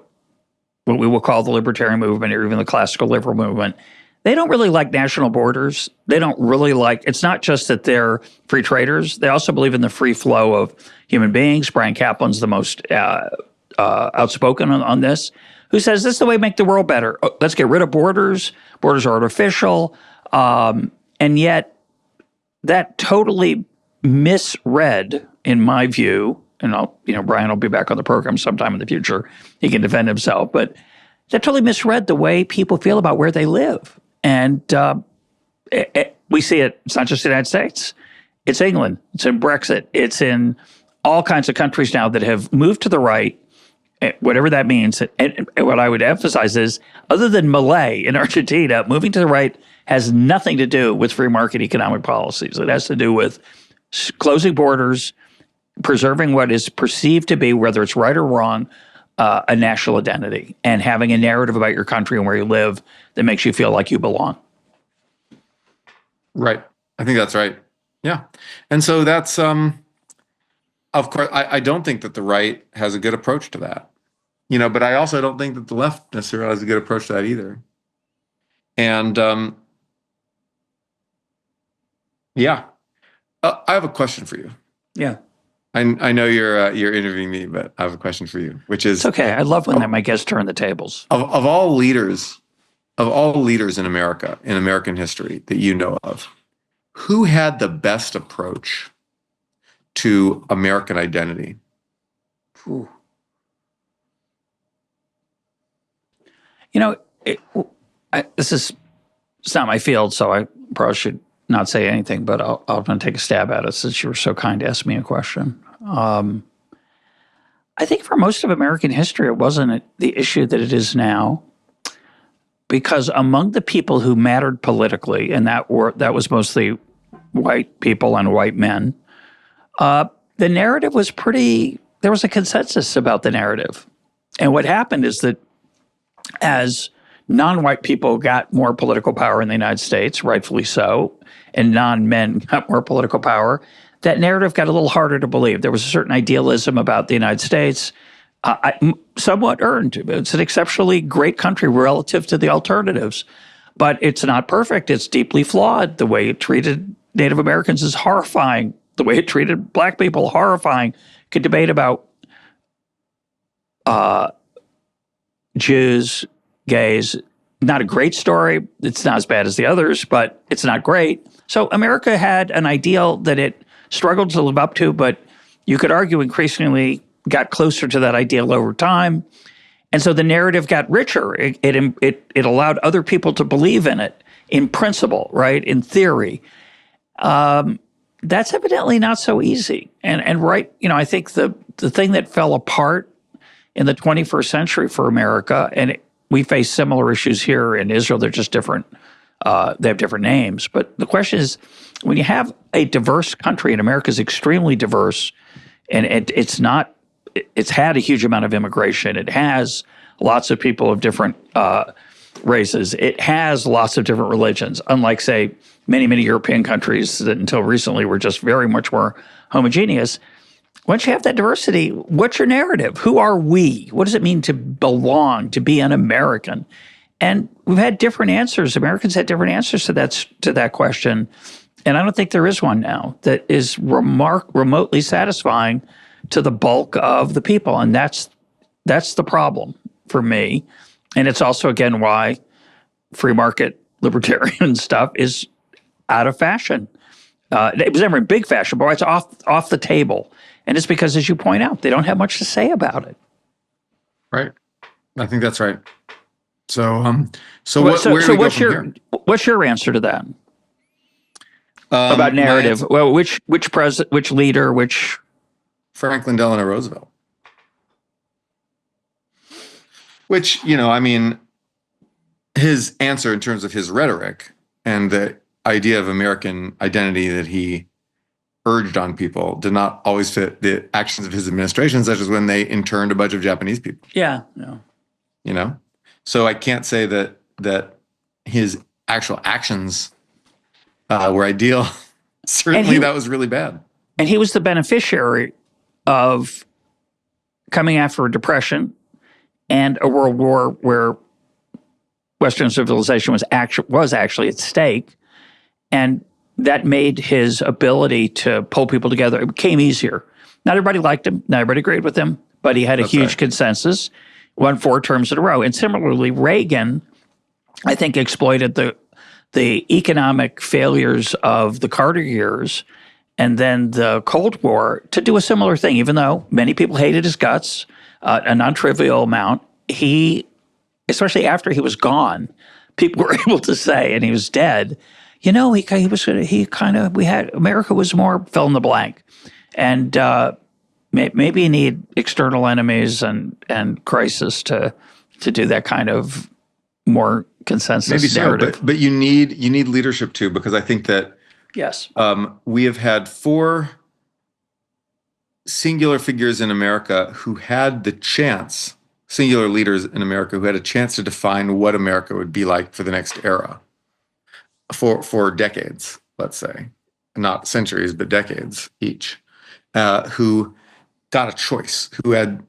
A: we will call the libertarian movement, or even the classical liberal movement. They don't really like national borders. They don't really like, it's not just that they're free traders. They also believe in the free flow of human beings. Brian Kaplan's the most outspoken on this, who says this is the way to make the world better. Let's get rid of borders. Borders are artificial. And yet that totally misread, in my view, and Brian will be back on the program sometime in the future. He can defend himself, but that totally misread the way people feel about where they live. And we see it. It's not just the United States. It's England. It's in Brexit. It's in all kinds of countries now that have moved to the right, whatever that means. And what I would emphasize is, other than Malay in Argentina, moving to the right has nothing to do with free market economic policies. It has to do with closing borders, preserving what is perceived to be, whether it's right or wrong, a national identity, and having a narrative about your country and where you live that makes you feel like you belong.
B: Right. I think that's right. Yeah. And so that's, of course, I don't think that the right has a good approach to that, but I also don't think that the left necessarily has a good approach to that either. And I have a question for you.
A: Yeah.
B: I know you're interviewing me, but I have a question for you, which is,
A: it's okay. I love when my guests turn the tables.
B: Of all leaders in America, in American history that you know of, who had the best approach to American identity?
A: Ooh. It's not my field, so I probably should not say anything, but I'll going to take a stab at it since you were so kind to ask me a question. I think for most of American history, it wasn't the issue that it is now, because among the people who mattered politically, and that was mostly white people and white men, the narrative was there was a consensus about the narrative. And what happened is that as non-white people got more political power in the United States, rightfully so, and non-men got more political power, that narrative got a little harder to believe. There was a certain idealism about the United States, somewhat earned. It's an exceptionally great country relative to the alternatives, but it's not perfect. It's deeply flawed. The way it treated Native Americans is horrifying. The way it treated black people, horrifying. Could debate about Jews, gays. Not a great story. It's not as bad as the others, but it's not great. So America had an ideal that it struggled to live up to, but you could argue increasingly got closer to that ideal over time. And so the narrative got richer. It allowed other people to believe in it, in principle, right, in theory. That's evidently not so easy. And right, I think the thing that fell apart in the 21st century for America, and we face similar issues here in Israel, they're just different They have different names. But the question is, when you have a diverse country, and America is extremely diverse, and it's had a huge amount of immigration. It has lots of people of different races. It has lots of different religions, unlike, say, many European countries that until recently were just very much more homogeneous. Once you have that diversity, what's your narrative? Who are we? What does it mean to belong, to be an American? And we've had different answers. Americans had different answers to that question. And I don't think there is one now that is remotely satisfying to the bulk of the people. And that's the problem for me. And it's also, again, why free market libertarian stuff is out of fashion. It was never in big fashion, but it's off the table. And it's because, as you point out, they don't have much to say about it.
B: Right. I think that's right. Where do we go from here?
A: What's your answer to that? About narrative? Well, which leader, which
B: Franklin Delano Roosevelt. Which, his answer in terms of his rhetoric and the idea of American identity that he urged on people did not always fit the actions of his administration, such as when they interned a bunch of Japanese people.
A: Yeah, no.
B: So I can't say that his actual actions were ideal. Certainly that was really bad.
A: And he was the beneficiary of coming after a depression and a world war where Western civilization was actually at stake. And that made his ability to pull people together, it became easier. Not everybody liked him, not everybody agreed with him, but he had a huge consensus, won 4 terms in a row. And similarly, Reagan, I think, exploited the economic failures of the Carter years and then the Cold War to do a similar thing, even though many people hated his guts, a non-trivial amount. He, especially after he was gone, people were able to say, and he was dead, America was more fill in the blank. And maybe you need external enemies and crisis to do that kind of more consensus
B: maybe
A: narrative.
B: So, but you need leadership too, because I think that
A: yes,
B: we have had 4 singular figures in America who had the chance, singular leaders in America who had a chance to define what America would be like for the next era, for decades, let's say, not centuries, but decades each, who got a choice, who had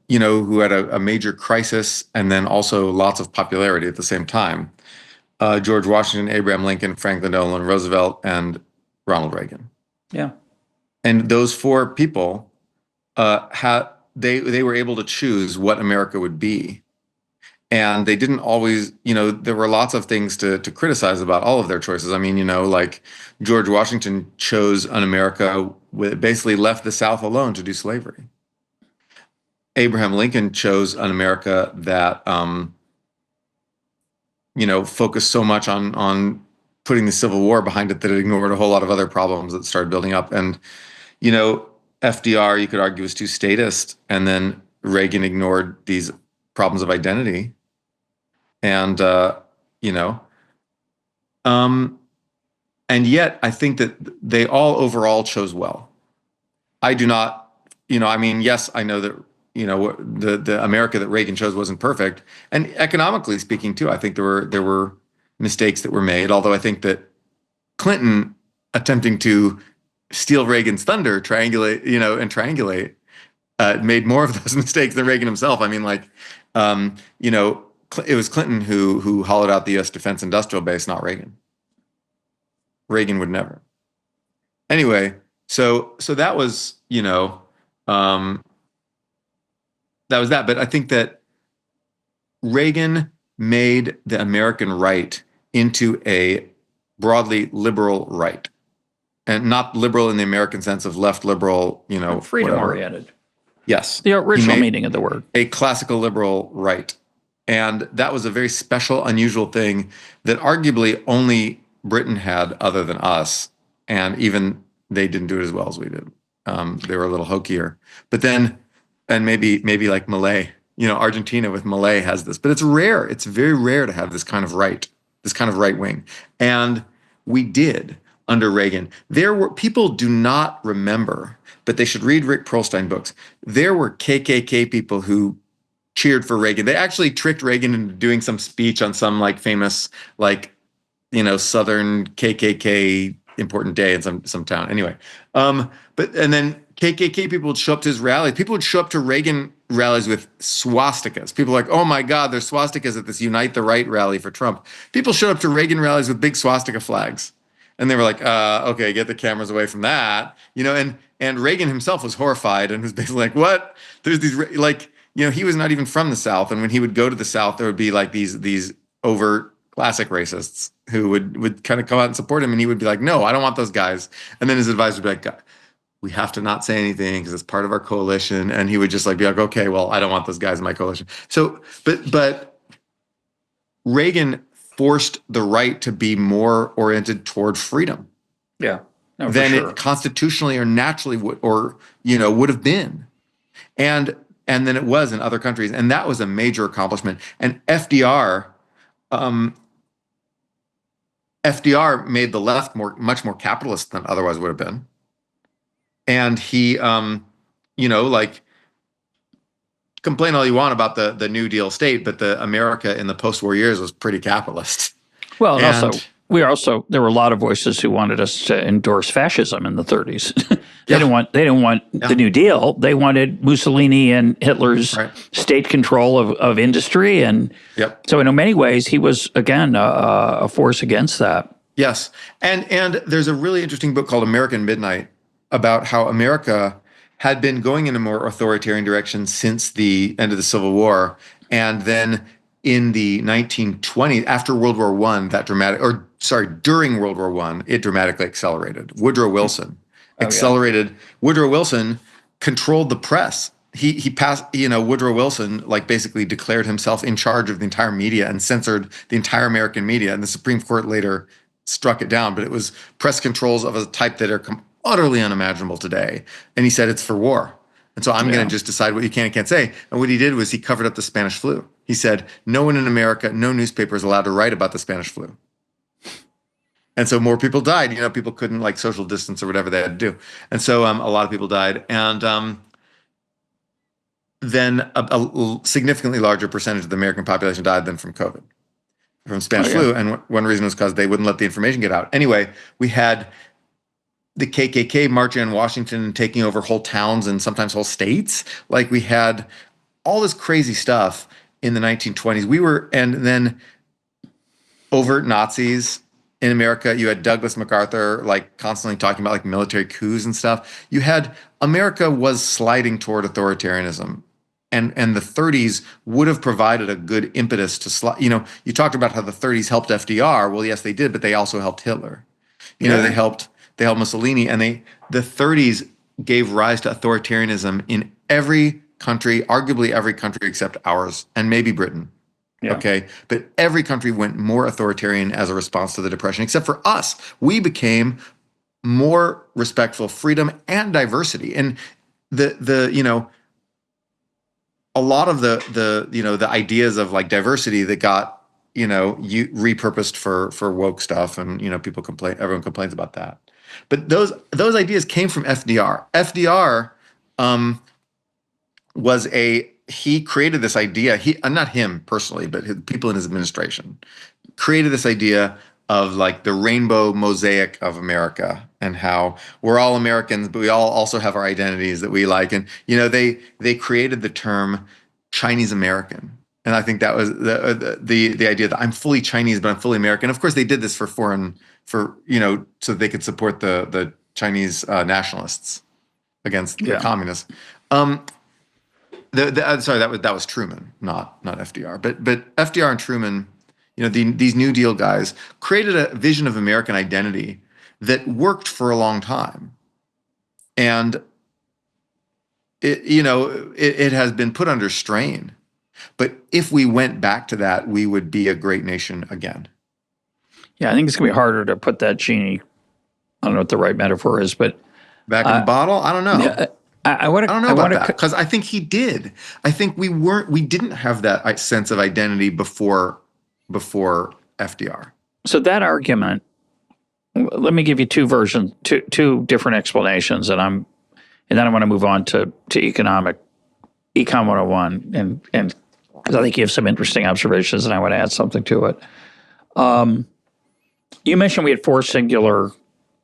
B: a major crisis and then also lots of popularity at the same time. George Washington, Abraham Lincoln, Franklin Delano Roosevelt, and Ronald Reagan.
A: Yeah.
B: And those 4 people they were able to choose what America would be. And they didn't always, there were lots of things to criticize about all of their choices. I mean, like George Washington chose an America basically left the South alone to do slavery. Abraham Lincoln chose an America that, focused so much on putting the Civil War behind it that it ignored a whole lot of other problems that started building up. And, FDR, you could argue, was too statist. And then Reagan ignored these problems of identity. And, and yet I think that they all overall chose well. I do not, yes, I know that, the America that Reagan chose wasn't perfect. And economically speaking too, I think there were mistakes that were made. Although I think that Clinton attempting to steal Reagan's thunder, triangulate, made more of those mistakes than Reagan himself. I mean, it was Clinton who hollowed out the U.S. defense industrial base, not Reagan. Reagan would never. Anyway, so that was, that was that. But I think that Reagan made the American right into a broadly liberal right, and not liberal in the American sense of left liberal,
A: freedom oriented.
B: Yes.
A: The original meaning of the word.
B: A classical liberal right. And that was a very special, unusual thing that arguably only Britain had other than us. And even they didn't do it as well as we did. They were a little hokier. But then, and maybe like Malay, Argentina with Malay has this. But it's rare. It's very rare to have this kind of right. this kind of right wing. And we did under Reagan. There were people do not remember, but they should read Rick Perlstein books. There were KKK people who cheered for Reagan. They actually tricked Reagan into doing some speech on some like famous Southern KKK important day in some town. Anyway, and then KKK people would show up to his rallies. People would show up to Reagan rallies with swastikas. People were like, oh my God, there's swastikas at this Unite the Right rally for Trump. People showed up to Reagan rallies with big swastika flags. And they were like, okay, get the cameras away from that. And Reagan himself was horrified and was basically like, what? There's these, he was not even from the South. And when he would go to the South, there would be like these overt classic racists who would kind of come out and support him. And he would be like, no, I don't want those guys. And then his advisor would be like, we have to not say anything because it's part of our coalition. And he would just like be like, okay, well, I don't want those guys in my coalition. So, but Reagan forced the right to be more oriented toward freedom.
A: Yeah. No,
B: than it constitutionally or naturally would have been. And then it was in other countries. And that was a major accomplishment. And FDR made the left much more capitalist than otherwise would have been. And he, complain all you want about the New Deal state, but the America in the post-war years was pretty capitalist.
A: Well, and there were a lot of voices who wanted us to endorse fascism in the 30s. They didn't want the New Deal. They wanted Mussolini and Hitler's state control of industry, and so in many ways he was again a force against that.
B: Yes, and there's a really interesting book called American Midnight about how America had been going in a more authoritarian direction since the end of the Civil War, and then in the 1920s, after World War I, during World War I, it dramatically accelerated. Woodrow Wilson Woodrow Wilson controlled the press. He passed, Woodrow Wilson basically declared himself in charge of the entire media and censored the entire American media. And the Supreme Court later struck it down, but it was press controls of a type that are utterly unimaginable today. And he said it's for war. And so I'm going to just decide what you can and can't say. And what he did was he covered up the Spanish flu. He said, no one in America, no newspaper is allowed to write about the Spanish flu. And so more people died. People couldn't social distance or whatever they had to do. And so a lot of people died. And then a significantly larger percentage of the American population died than from COVID, from Spanish flu. And one reason was because they wouldn't let the information get out. Anyway, we had the KKK marching on Washington and taking over whole towns and sometimes whole states. We had all this crazy stuff in the 1920s. And then overt Nazis in America. You had Douglas MacArthur constantly talking about military coups and stuff. America was sliding toward authoritarianism. And the 30s would have provided a good impetus to slide. You talked about how the 30s helped FDR. Well, yes, they did, but they also helped Hitler. They helped Mussolini, and the 30s gave rise to authoritarianism in every country, arguably every country except ours, and maybe Britain. Yeah. Okay, but every country went more authoritarian as a response to the Depression, except for us. We became more respectful of freedom and diversity, and a lot of the ideas of diversity that got repurposed for woke stuff, and everyone complains about that. But those ideas came from FDR. FDR he created this idea. Not him personally, but people in his administration created this idea of the rainbow mosaic of America, and how we're all Americans, but we all also have our identities that we like. And they created the term Chinese American. And I think that was the idea that I'm fully Chinese, but I'm fully American. Of course, they did this so they could support the Chinese nationalists against the communists. Sorry, that was Truman, not FDR. But FDR and Truman, these New Deal guys created a vision of American identity that worked for a long time, and it has been put under strain. But if we went back to that, we would be a great nation again.
A: Yeah, I think it's going to be harder to put that genie, I don't know what the right metaphor is, but
B: back in the bottle? I don't know.
A: Yeah, I don't know
B: about that, because I think he did. I think we didn't have that sense of identity before FDR.
A: So that argument, let me give you two versions, two different explanations, and then I want to move on to Econ 101, and because I think you have some interesting observations, and I want to add something to it. You mentioned we had four singular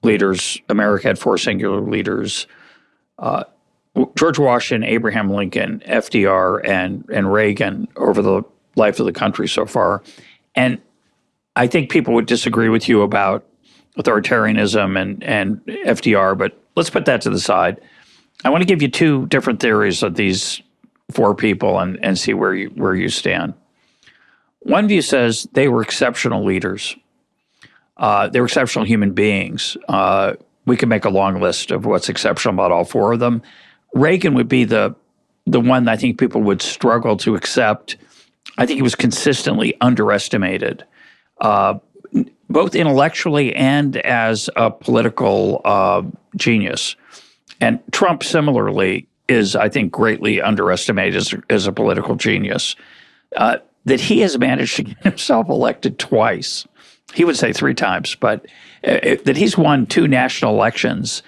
A: leaders. America had four singular leaders: George Washington, Abraham Lincoln, FDR, and Reagan over the life of the country so far. And I think people would disagree with you about authoritarianism and FDR, but let's put that to the side. I want to give you two different theories of these four people and see where you stand. One view says they were exceptional leaders. They were exceptional human beings. We can make a long list of what's exceptional about all four of them. Reagan would be the one that I think people would struggle to accept. I think he was consistently underestimated, both intellectually and as a political genius. And Trump, similarly, is, I think, greatly underestimated as a political genius. That he has managed to get himself elected twice. He would say three times, but that he's won two national elections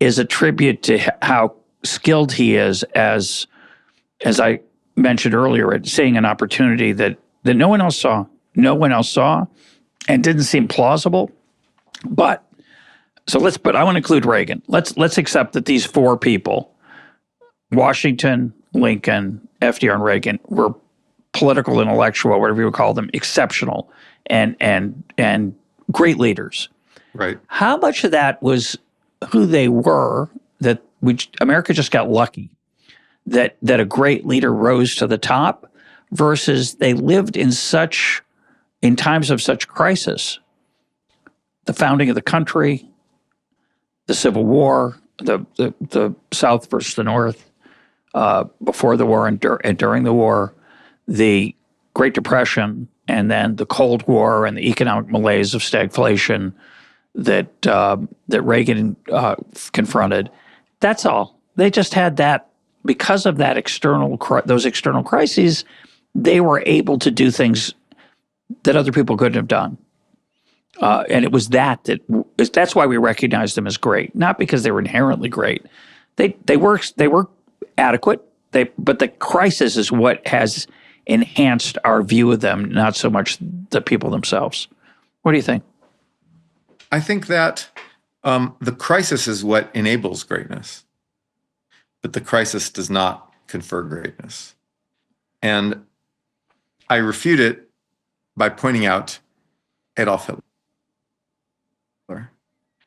A: is a tribute to how skilled he is, as I mentioned earlier, at seeing an opportunity that no one else saw. No one else saw, and didn't seem plausible. But I want to include Reagan. Let's accept that these four people, Washington, Lincoln, FDR, and Reagan, were political, intellectual, whatever you would call them, exceptional and great leaders.
B: Right.
A: How much of that was who they were, that America just got lucky that a great leader rose to the top, versus they lived in times of such crisis? The founding of the country, the Civil War, the South versus the North, before the war and during the war, the Great Depression, and then the Cold War and the economic malaise of stagflation that Reagan confronted. That's all. They just had that because of that those external crises. They were able to do things that other people couldn't have done. And it was that's why we recognize them as great, not because they were inherently great. They were adequate. But the crisis is what has enhanced our view of them, not so much the people themselves. What do you think?
B: I think that the crisis is what enables greatness, but the crisis does not confer greatness. And I refute it by pointing out Adolf Hitler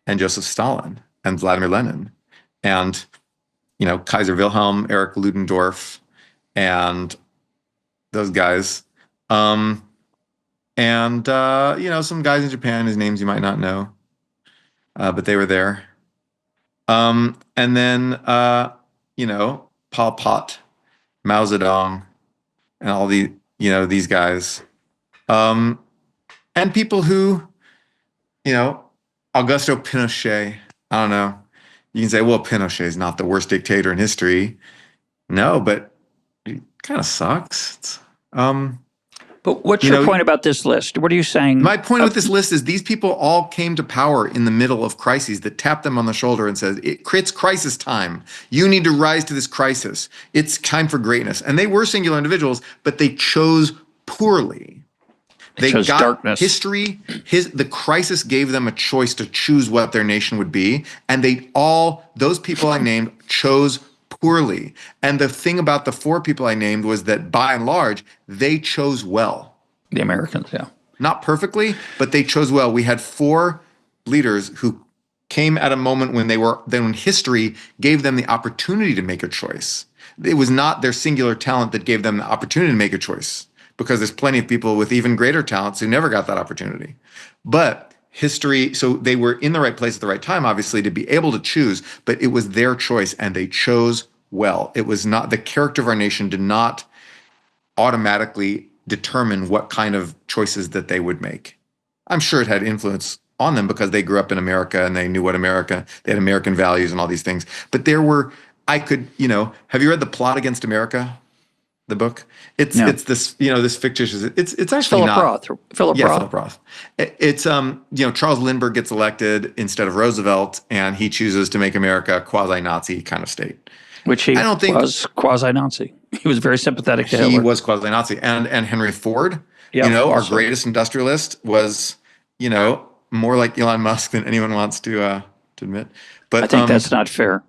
B: and Joseph Stalin and Vladimir Lenin and, Kaiser Wilhelm, Erich Ludendorff, and those guys. Some guys in Japan whose names you might not know, but they were there. And then, Pol Pot, Mao Zedong, and all these guys. And people who, Augusto Pinochet, I don't know. You can say, well, Pinochet is not the worst dictator in history. No, but it kind of sucks.
A: But what's your point about this list? What are you saying?
B: My point with this list is these people all came to power in the middle of crises that tapped them on the shoulder and says, it's crisis time. You need to rise to this crisis. It's time for greatness. And they were singular individuals, but they chose poorly. They chose darkness. History, the crisis gave them a choice to choose what their nation would be. And those people I named chose poorly. And the thing about the four people I named was that by and large, they chose well.
A: The Americans, yeah.
B: Not perfectly, but they chose well. We had four leaders who came at a moment when history gave them the opportunity to make a choice. It was not their singular talent that gave them the opportunity to make a choice, because there's plenty of people with even greater talents who never got that opportunity. But history, so they were in the right place at the right time, obviously, to be able to choose, but it was their choice and they chose well. It was not, the character of our nation did not automatically determine what kind of choices that they would make. I'm sure it had influence on them because they grew up in America and they knew they had American values and all these things. But have you read The Plot Against America? the book? It's
A: No.
B: it's this, this fictitious. It's actually
A: Philip
B: not.
A: Roth. Philip
B: Yeah,
A: Roth.
B: Philip Roth. It's Charles Lindbergh gets elected instead of Roosevelt, and he chooses to make America a quasi-Nazi kind of state.
A: Which he
B: I don't think
A: was quasi-Nazi. He was very sympathetic to
B: he
A: Hitler.
B: was quasi-Nazi, and Henry Ford,
A: Yep,
B: our
A: also.
B: greatest industrialist, was more like Elon Musk than anyone wants to admit. But
A: I think that's not fair.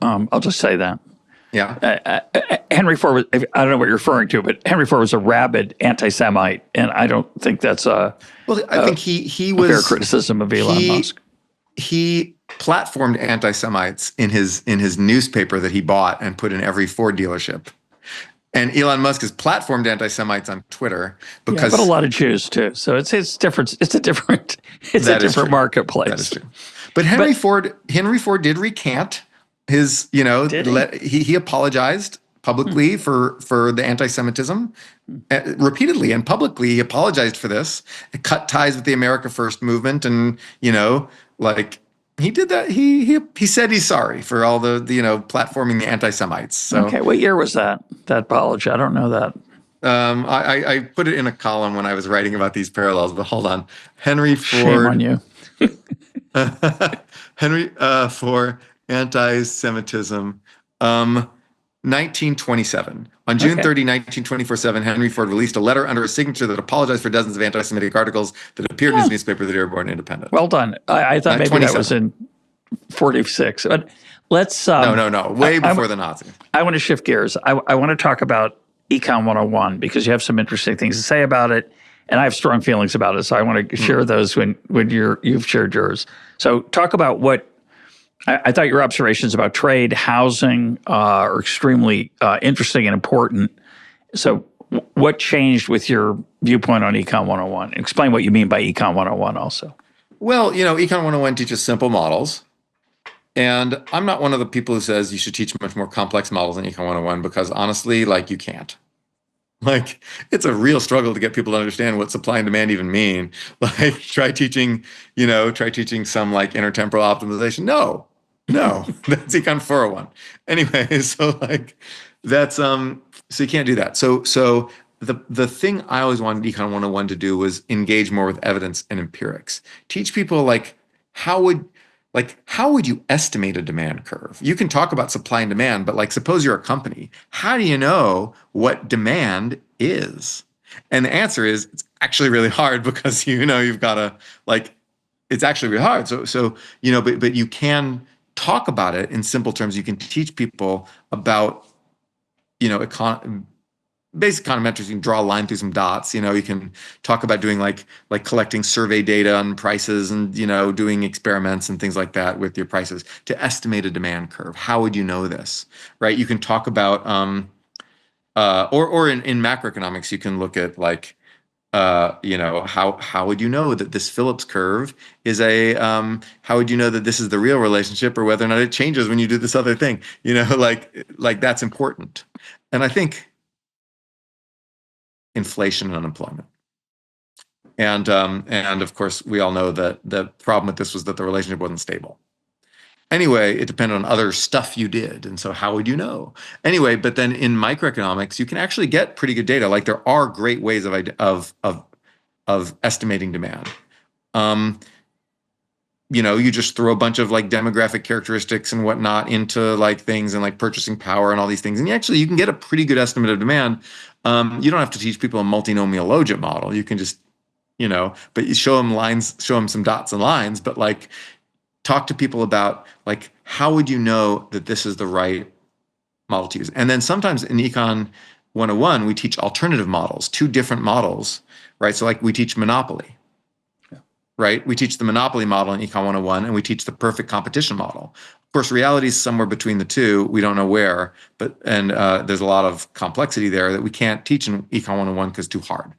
A: I'll just say that.
B: yeah.
A: Henry Ford was, I don't know what you're referring to, but Henry Ford was a rabid anti-Semite, and I don't think that's a
B: Well, I think he was
A: fair criticism of Elon Musk.
B: He platformed anti-Semites in his newspaper that he bought and put in every Ford dealership. And Elon Musk has platformed anti-Semites on Twitter because
A: but a lot of Jews too. So it's different. It's a different marketplace.
B: That is true. But Henry Ford did recant his, he apologized publicly for the anti-Semitism repeatedly and publicly. He apologized for this, cut ties with the America First movement, and he did that. He said he's sorry for all the platforming the anti-Semites. So
A: okay, what year was that apology? I don't know that.
B: I put it in a column when I was writing about these parallels, but hold on. Henry Ford.
A: Shame on you.
B: Henry for anti-Semitism. 1927. On June 30, 1924, Henry Ford released a letter under his signature that apologized for dozens of anti-Semitic articles that appeared in his newspaper, The Dearborn Independent.
A: Well done. I thought maybe that was in 46. But let's...
B: No. Way before the Nazis.
A: I want to shift gears. I want to talk about Econ 101 because you have some interesting things to say about it, and I have strong feelings about it. So I want to share those when you've shared yours. So talk about what I thought your observations about trade, housing are extremely interesting and important. So what changed with your viewpoint on Econ 101? Explain what you mean by Econ 101 also.
B: Well, Econ 101 teaches simple models. And I'm not one of the people who says you should teach much more complex models in Econ 101 because honestly, you can't. It's a real struggle to get people to understand what supply and demand even mean. Try teaching some intertemporal optimization. No, that's Econ 401. Anyway, so that's so you can't do that. So the thing I always wanted Econ 101 to do was engage more with evidence and empirics. Teach people how would you estimate a demand curve? You can talk about supply and demand, but suppose you're a company. How do you know what demand is? And the answer is it's actually really hard because you've got to it's actually really hard. So but you can talk about it in simple terms. You can teach people about basic econometrics. You can draw a line through some dots. You can talk about doing like collecting survey data on prices and doing experiments and things like that with your prices to estimate a demand curve. How would you know this, right? You can talk about or in macroeconomics you can look at how would you know that this Phillips curve is how would you know that this is the real relationship or whether or not it changes when you do this other thing? That's important. And I think inflation and unemployment. And of course, we all know that the problem with this was that the relationship wasn't stable. Anyway, it depended on other stuff you did. And so how would you know? Anyway, but then in microeconomics, you can actually get pretty good data. There are great ways of estimating demand. You just throw a bunch of demographic characteristics and whatnot into things and purchasing power and all these things. And you can get a pretty good estimate of demand. You don't have to teach people a multinomial logit model. You can just, but you show them some dots and lines, but talk to people about how would you know that this is the right model to use? And then sometimes in Econ 101, we teach alternative models, two different models, right? So we teach monopoly. Right? We teach the monopoly model in Econ 101 and we teach the perfect competition model. Of course, reality is somewhere between the two. We don't know where, but there's a lot of complexity there that we can't teach in Econ 101 because it's too hard.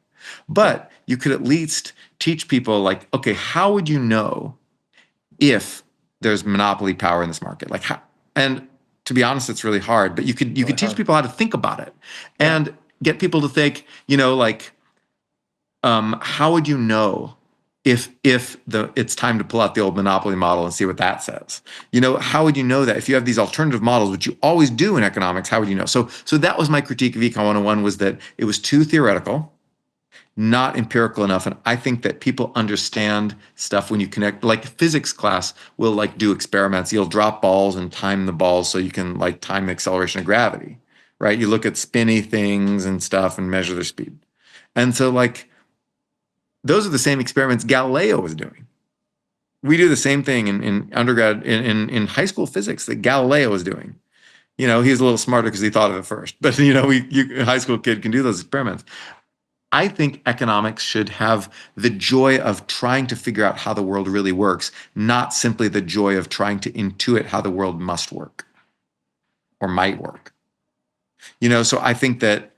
B: But you could at least teach people okay, how would you know if there's monopoly power in this market? And to be honest, it's really hard, but you could teach people how to think about it and get people to think, how would you know if it's time to pull out the old monopoly model and see what that says. How would you know that if you have these alternative models, which you always do in economics? How would you know? So that was my critique of Econ 101, was that it was too theoretical, not empirical enough. And I think that people understand stuff when you connect, like physics class will like do experiments. You'll drop balls and time the balls so you can like time the acceleration of gravity, right? You look at spinny things and stuff and measure their speed. And so like, those are the same experiments Galileo was doing. We do the same thing in undergrad, in high school physics that Galileo was doing. He's a little smarter because he thought of it first. But, a high school kid can do those experiments. I think economics should have the joy of trying to figure out how the world really works, not simply the joy of trying to intuit how the world must work or might work. So I think that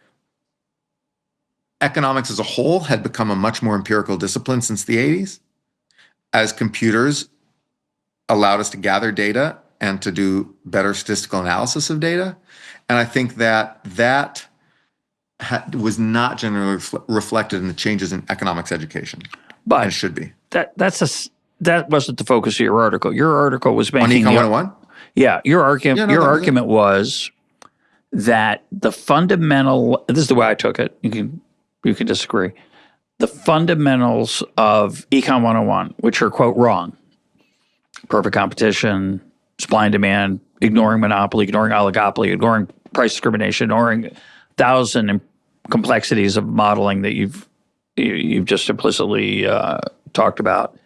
B: economics as a whole had become a much more empirical discipline since the 80s, as computers allowed us to gather data and to do better statistical analysis of data. And I think that was not generally reflected in the changes in economics education. But and it should be.
A: That wasn't the focus of your article. Your article was making
B: on Econ 101?
A: Yeah, your argument was that the fundamental, this is the way I took it, you can disagree, the fundamentals of Econ 101, which are, quote, wrong, perfect competition, supply and demand, ignoring monopoly, ignoring oligopoly, ignoring price discrimination, ignoring 1,000 complexities of modeling that you've just implicitly talked about,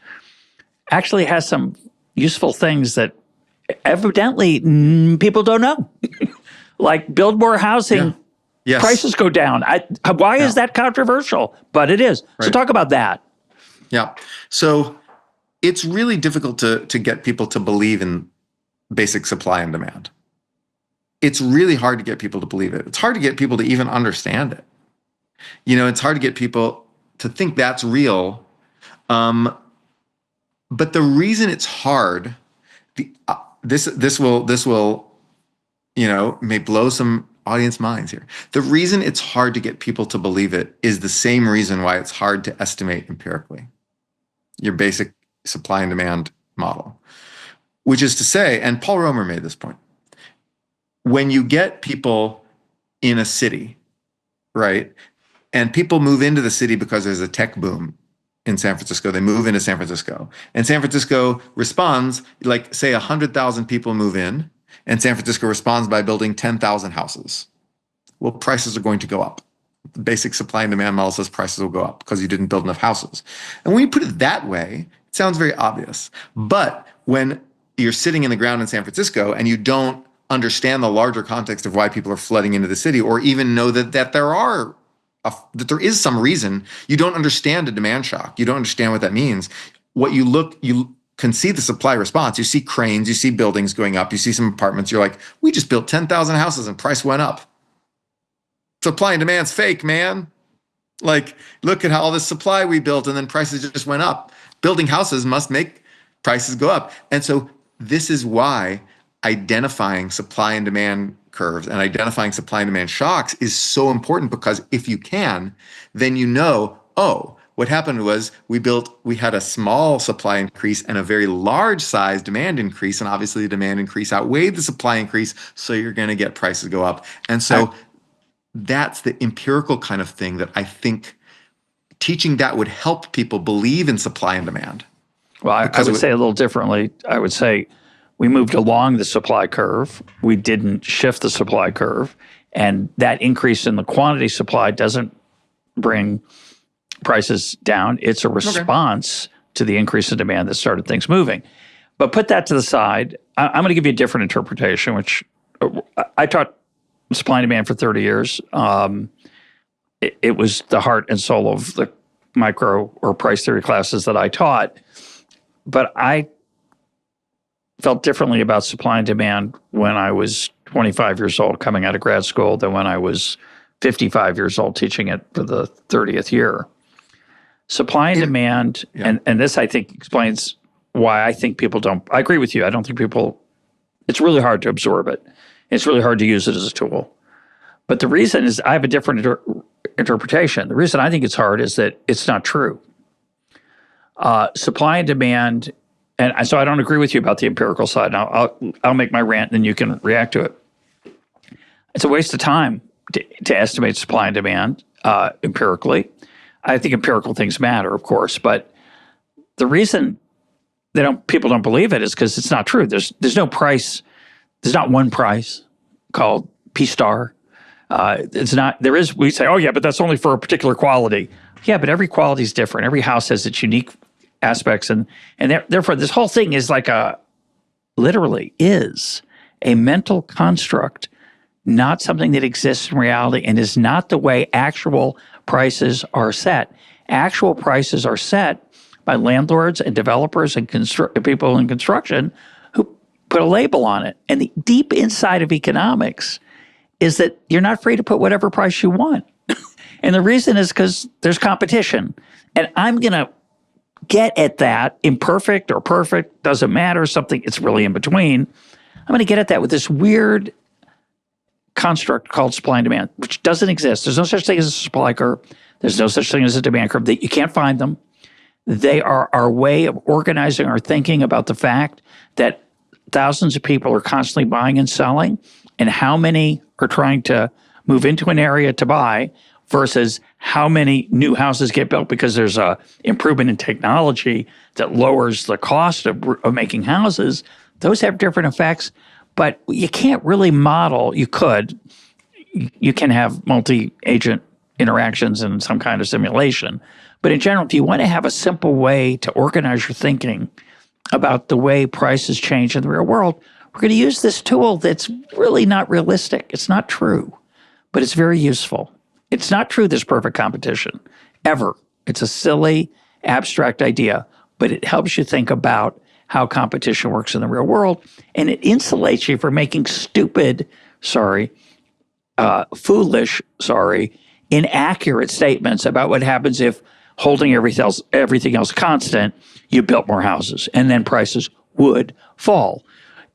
A: actually has some useful things that evidently people don't know. Like build more housing,
B: yeah. Yes.
A: Prices go down. Why is that controversial? But it is. Right. So talk about that.
B: Yeah. So it's really difficult to get people to believe in basic supply and demand. It's really hard to get people to believe it. It's hard to get people to even understand it. It's hard to get people to think that's real. But the reason it's hard, this will may blow some audience minds here. The reason it's hard to get people to believe it is the same reason why it's hard to estimate empirically your basic supply and demand model, which is to say, and Paul Romer made this point, when you get people in a city, right, and people move into the city because there's a tech boom in San Francisco, they move into San Francisco, and San Francisco responds, like say 100,000 people move in, and San Francisco responds by building 10,000 houses. Well, prices are going to go up. The basic supply and demand model says prices will go up because you didn't build enough houses. And when you put it that way, it sounds very obvious. But when you're sitting in the ground in San Francisco and you don't understand the larger context of why people are flooding into the city, or even know that there is some reason, you don't understand a demand shock. You don't understand what that means. You can see the supply response. You see cranes, you see buildings going up, you see some apartments. You're like, we just built 10,000 houses and price went up. Supply and demand's fake, man. Like, look at how all this supply we built and then prices just went up. Building houses must make prices go up. And so this is why identifying supply and demand curves and identifying supply and demand shocks is so important, because if you can, then what happened was we had a small supply increase and a very large size demand increase, and obviously the demand increase outweighed the supply increase, so you're going to get prices go up. And so that's the empirical kind of thing that I think teaching that would help people believe in supply and demand.
A: Well, I would say a little differently. I would say we moved along the supply curve. We didn't shift the supply curve. And that increase in the quantity supply doesn't bring prices down. It's a response to the increase in demand that started things moving. But put that to the side. I'm going to give you a different interpretation, which I taught supply and demand for 30 years. It was the heart and soul of the micro or price theory classes that I taught. But I felt differently about supply and demand when I was 25 years old coming out of grad school than when I was 55 years old teaching it for the 30th year. Supply and demand, and this I think explains why I think people don't, I agree with you, I don't think people, it's really hard to absorb it. It's really hard to use it as a tool. But the reason is I have a different interpretation. The reason I think it's hard is that it's not true. Supply and demand, and so I don't agree with you about the empirical side. Now, I'll make my rant, and then you can react to it. It's a waste of time to estimate supply and demand empirically. I think empirical things matter, of course, but the reason people don't believe it is because it's not true. There's no price. There's not one price called P star. It's not. There is. We say, oh yeah, but that's only for a particular quality. Yeah, but every quality is different. Every house has its unique aspects, and therefore this whole thing is literally is a mental construct, not something that exists in reality, and is not the way actual prices are set. Actual prices are set by landlords and developers and people in construction who put a label on it. And the deep inside of economics is that you're not free to put whatever price you want. And the reason is because there's competition. And I'm going to get at that, imperfect or perfect, doesn't matter, something, it's really in between. I'm going to get at that with this weird construct called supply and demand, which doesn't exist. There's no such thing as a supply curve. There's no such thing as a demand curve. You can't find them. They are our way of organizing our thinking about the fact that thousands of people are constantly buying and selling, and how many are trying to move into an area to buy versus how many new houses get built because there's a improvement in technology that lowers the cost of making houses. Those have different effects, but you can't really model. You could. You can have multi-agent interactions in some kind of simulation. But in general, if you want to have a simple way to organize your thinking about the way prices change in the real world, we're going to use this tool that's really not realistic. It's not true, but it's very useful. It's not true there's perfect competition, ever. It's a silly, abstract idea, but it helps you think about how competition works in the real world, and it insulates you from making foolish, inaccurate statements about what happens if, holding everything else constant, you built more houses, and then prices would fall.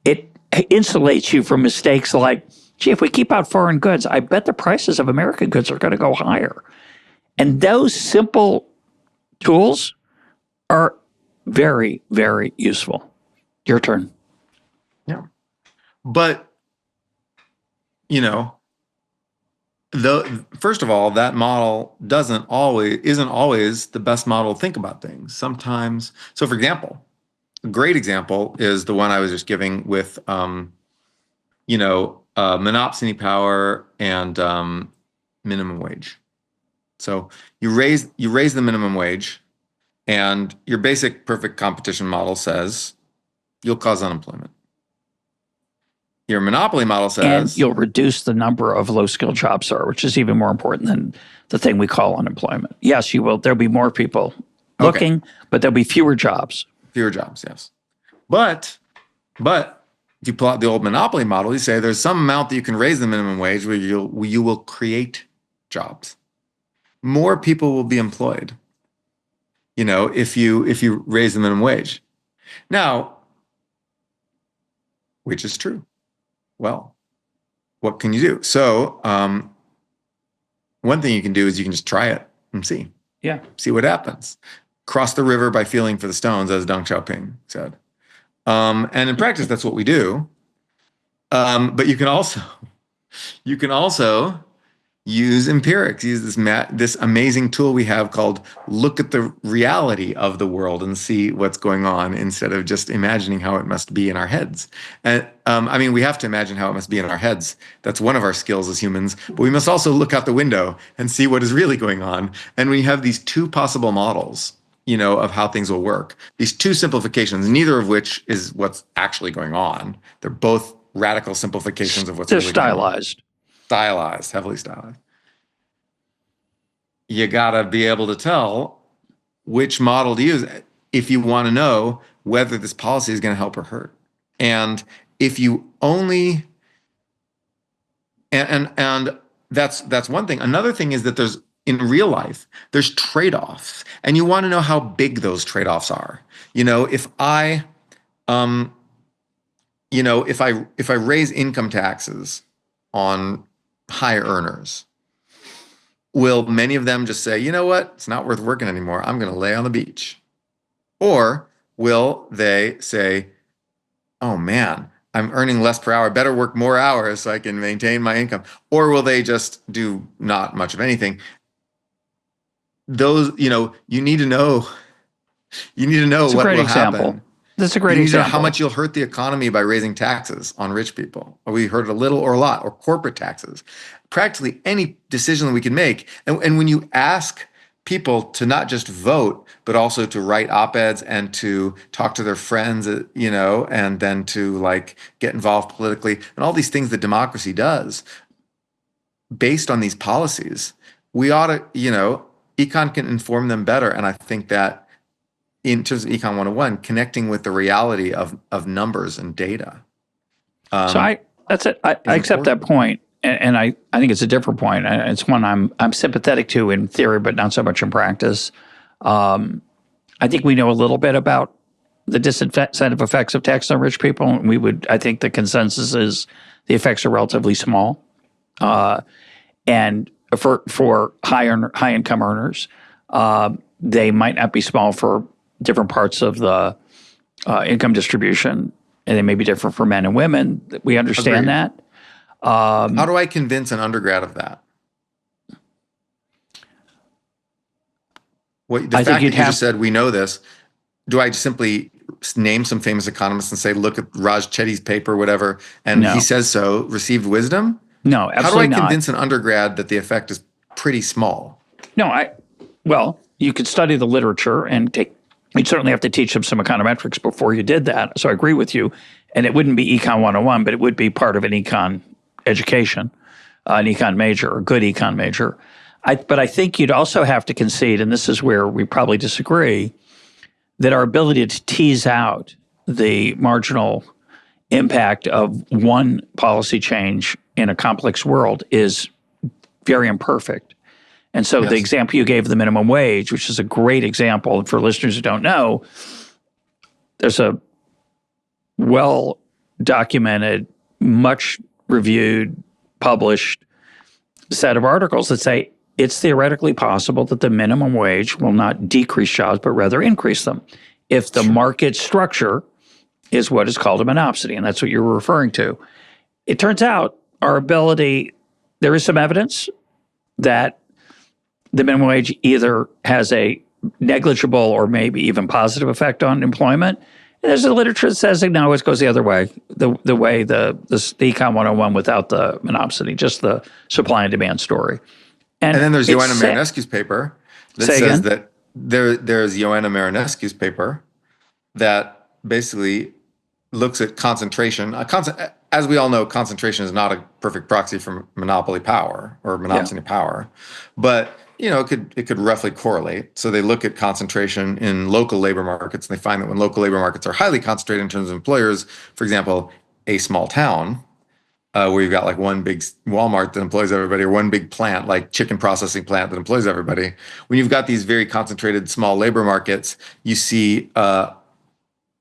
A: It insulates you from mistakes like, gee, if we keep out foreign goods, I bet the prices of American goods are going to go higher. And those simple tools are very, very useful. Your turn.
B: Yeah. But, first of all, that model isn't always the best model to think about things. Sometimes, so for example, a great example is the one I was just giving with, monopsony power and minimum wage. So you raise the minimum wage, and your basic perfect competition model says you'll cause unemployment. Your monopoly model says...
A: And you'll reduce the number of low-skilled jobs, which is even more important than the thing we call unemployment. Yes, you will. There'll be more people looking, but there'll be fewer jobs.
B: Fewer jobs, yes. But if you pull out the old monopoly model, you say there's some amount that you can raise the minimum wage where you will create jobs. More people will be employed, if you raise the minimum wage. Now, which is true. Well, what can you do? So one thing you can do is you can just try it and see.
A: Yeah.
B: See what happens. Cross the river by feeling for the stones, as Deng Xiaoping said. And in practice, that's what we do. But you can also use empirics, use this amazing tool we have called look at the reality of the world and see what's going on instead of just imagining how it must be in our heads. And we have to imagine how it must be in our heads. That's one of our skills as humans. But we must also look out the window and see what is really going on. And we have these two possible models, of how things will work. These two simplifications, neither of which is what's actually going on. They're both radical simplifications of what's really going on.
A: Stylized.
B: Stylized, heavily stylized. You got to be able to tell which model to use if you want to know whether this policy is going to help or hurt. And if you only, and that's one thing. Another thing is that in real life, there's trade-offs, and you want to know how big those trade-offs are. If I raise income taxes on high earners, will many of them just say, you know what, it's not worth working anymore, I'm going to lay on the beach? Or will they say, oh man, I'm earning less per hour, I better work more hours so I can maintain my income? Or will they just do not much of anything? Those, you need to know
A: It's a
B: what
A: great
B: will
A: example.
B: happen.
A: That's a
B: You
A: great
B: need to know how
A: example.
B: much you'll hurt the economy by raising taxes on rich people. Or we hurt a little or a lot, or corporate taxes. Practically any decision that we can make. And when you ask people to not just vote, but also to write op-eds and to talk to their friends, and then to like get involved politically and all these things that democracy does based on these policies, we ought to, econ can inform them better. And I think that in terms of Econ 101, connecting with the reality of numbers and data.
A: So that's it. I accept that point, and I think it's a different point. It's one I'm sympathetic to in theory, but not so much in practice. I think we know a little bit about the disincentive effects of tax on rich people. And I think the consensus is the effects are relatively small, and for high income earners, they might not be small for different parts of the income distribution, and they may be different for men and women. We understand
B: Agreed.
A: that.
B: How do I convince an undergrad of that? The fact that you just said we know this, do I just simply name some famous economists and say, look at Raj Chetty's paper, whatever, and he says so, received wisdom?
A: No, absolutely not.
B: How do I convince an undergrad that the effect is pretty small?
A: No, well, you could study the literature and you'd certainly have to teach them some econometrics before you did that. So I agree with you. And it wouldn't be Econ 101, but it would be part of an econ education, an econ major, a good econ major. But I think you'd also have to concede, and this is where we probably disagree, that our ability to tease out the marginal impact of one policy change in a complex world is very imperfect. And so the example you gave of the minimum wage, which is a great example for listeners who don't know, there's a well-documented, much-reviewed, published set of articles that say it's theoretically possible that the minimum wage will not decrease jobs, but rather increase them if the market structure is what is called a monopsony, and that's what you're referring to. It turns out there is some evidence that the minimum wage either has a negligible or maybe even positive effect on employment. And there's a literature that says, no, it goes the other way, the way the Econ 101 without the monopsony, just the supply and demand story.
B: And then there's Ioana Marinescu's paper that says that there's Ioana Marinescu's paper that basically looks at concentration. As we all know, concentration is not a perfect proxy for monopoly power or monopsony power, but it could roughly correlate. So they look at concentration in local labor markets, and they find that when local labor markets are highly concentrated in terms of employers, for example, a small town where you've got like one big Walmart that employs everybody, or one big plant, like chicken processing plant that employs everybody. When you've got these very concentrated small labor markets, you see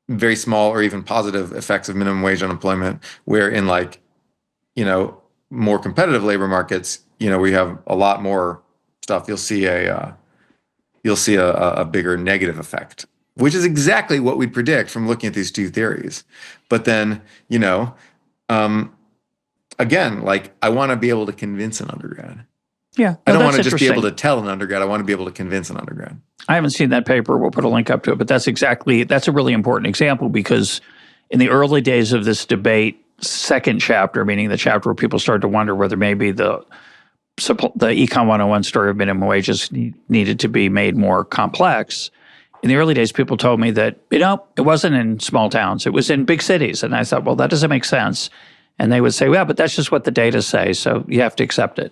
B: very small or even positive effects of minimum wage unemployment, where in more competitive labor markets, we have a lot more stuff, you'll see a bigger negative effect, which is exactly what we'd predict from looking at these two theories. But then, again, I want to be able to convince an undergrad.
A: Yeah,
B: I don't want to just be able to tell an undergrad. I want to be able to convince an undergrad.
A: I haven't seen that paper. We'll put a link up to it. But that's a really important example, because in the early days of this debate, second chapter, meaning the chapter where people started to wonder whether maybe the Econ 101 story of minimum wages needed to be made more complex. In the early days, people told me that, it wasn't in small towns. It was in big cities. And I thought, well, that doesn't make sense. And they would say, well, but that's just what the data say, so you have to accept it.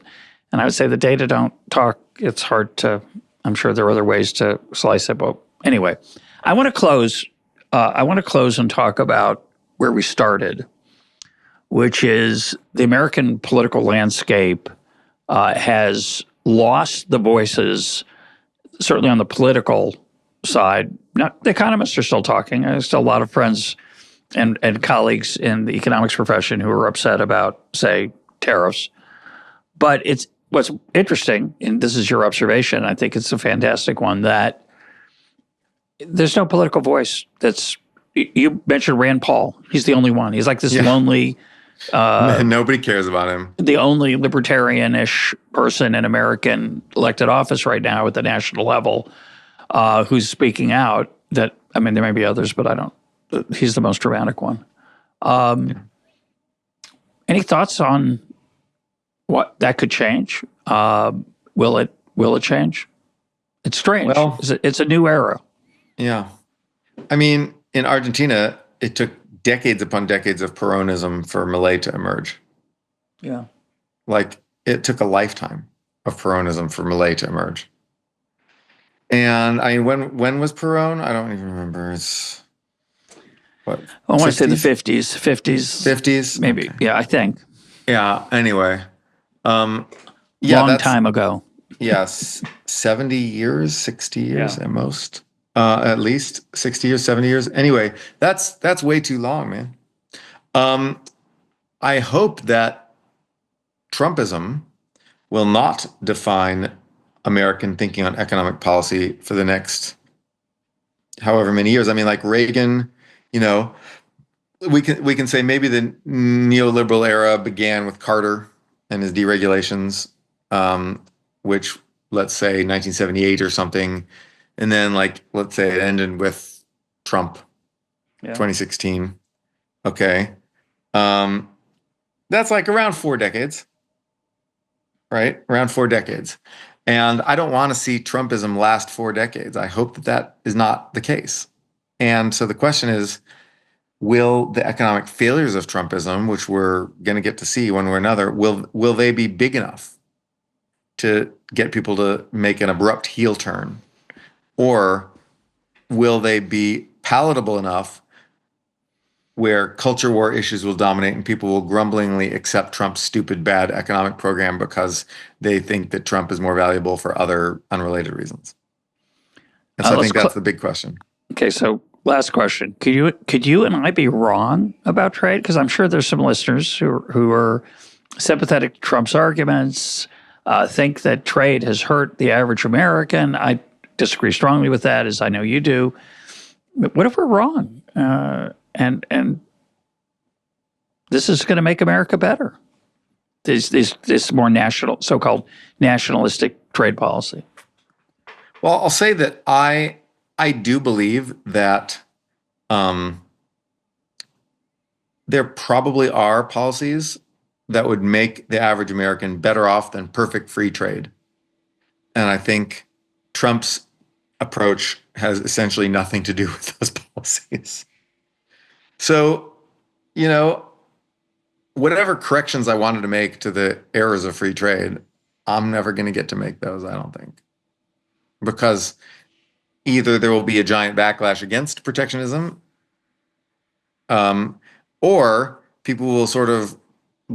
A: And I would say the data don't talk. It's hard to, I'm sure there are other ways to slice it. But anyway, I want to close and talk about where we started, which is the American political landscape has lost the voices, certainly on the political side. Not, the economists are still talking. There's still a lot of friends and colleagues in the economics profession who are upset about, say, tariffs. But what's interesting, and this is your observation, I think it's a fantastic one, that there's no political voice that's. You mentioned Rand Paul. He's the only one. He's like this lonely.
B: Nobody cares about him.
A: The only libertarian-ish person in American elected office right now at the national level who's speaking out. That I mean, there may be others, but I don't. He's the most dramatic one. Any thoughts on what that could change? Will it change? It's strange.
B: Well,
A: it's a new era.
B: Yeah. I mean, in Argentina, it took decades upon decades of Peronism for Milei to emerge.
A: Yeah.
B: Like, it took a lifetime of Peronism for Milei to emerge. And I mean, when was Peron? I don't even remember. It's what?
A: I want to say the 50s.
B: 50s?
A: Maybe. Okay. Yeah, I think.
B: Yeah. Anyway.
A: Long time ago.
B: Yes. 70 years, 60 years at most. At least 60 years, 70 years. Anyway, that's way too long, man. I hope that Trumpism will not define American thinking on economic policy for the next however many years. I mean, like Reagan, we can say maybe the neoliberal era began with Carter and his deregulations, which let's say 1978 or something. And then let's say it ended with Trump, 2016. Okay. That's around 4 decades, right? Around 4 decades. And I don't want to see Trumpism last 4 decades. I hope that is not the case. And so the question is, will the economic failures of Trumpism, which we're going to get to see one way or another, will they be big enough to get people to make an abrupt heel turn? Or will they be palatable enough where culture war issues will dominate and people will grumblingly accept Trump's stupid, bad economic program because they think that Trump is more valuable for other unrelated reasons? And so I think that's the big question.
A: Okay, so last question. Could you and I be wrong about trade? Because I'm sure there's some listeners who are sympathetic to Trump's arguments, think that trade has hurt the average American. I disagree strongly with that, as I know you do. But what if we're wrong? And this is going to make America better. This more so-called nationalistic trade policy.
B: Well, I'll say that I do believe that there probably are policies that would make the average American better off than perfect free trade. And I think Trump's approach has essentially nothing to do with those policies. So, whatever corrections I wanted to make to the errors of free trade, I'm never going to get to make those, I don't think. Because either there will be a giant backlash against protectionism, or people will sort of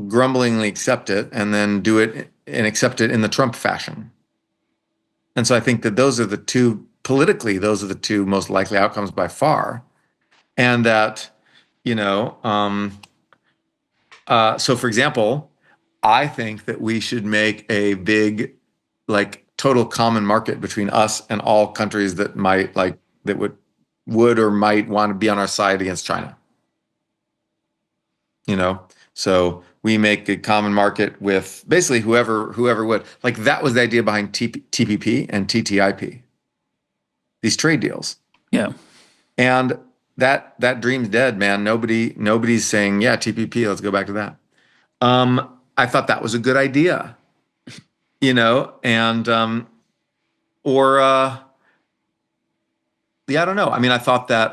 B: grumblingly accept it and then do it and accept it in the Trump fashion. And so I think that those are the two most likely outcomes by far. And that, so for example, I think that we should make a big, total common market between us and all countries that might would or might want to be on our side against China. So we make a common market with basically whoever would. That was the idea behind TPP and TTIP. These trade deals.
A: Yeah.
B: And that dream's dead, man. Nobody's saying, yeah, TPP, let's go back to that. I thought that was a good idea. And I don't know. I mean, I thought that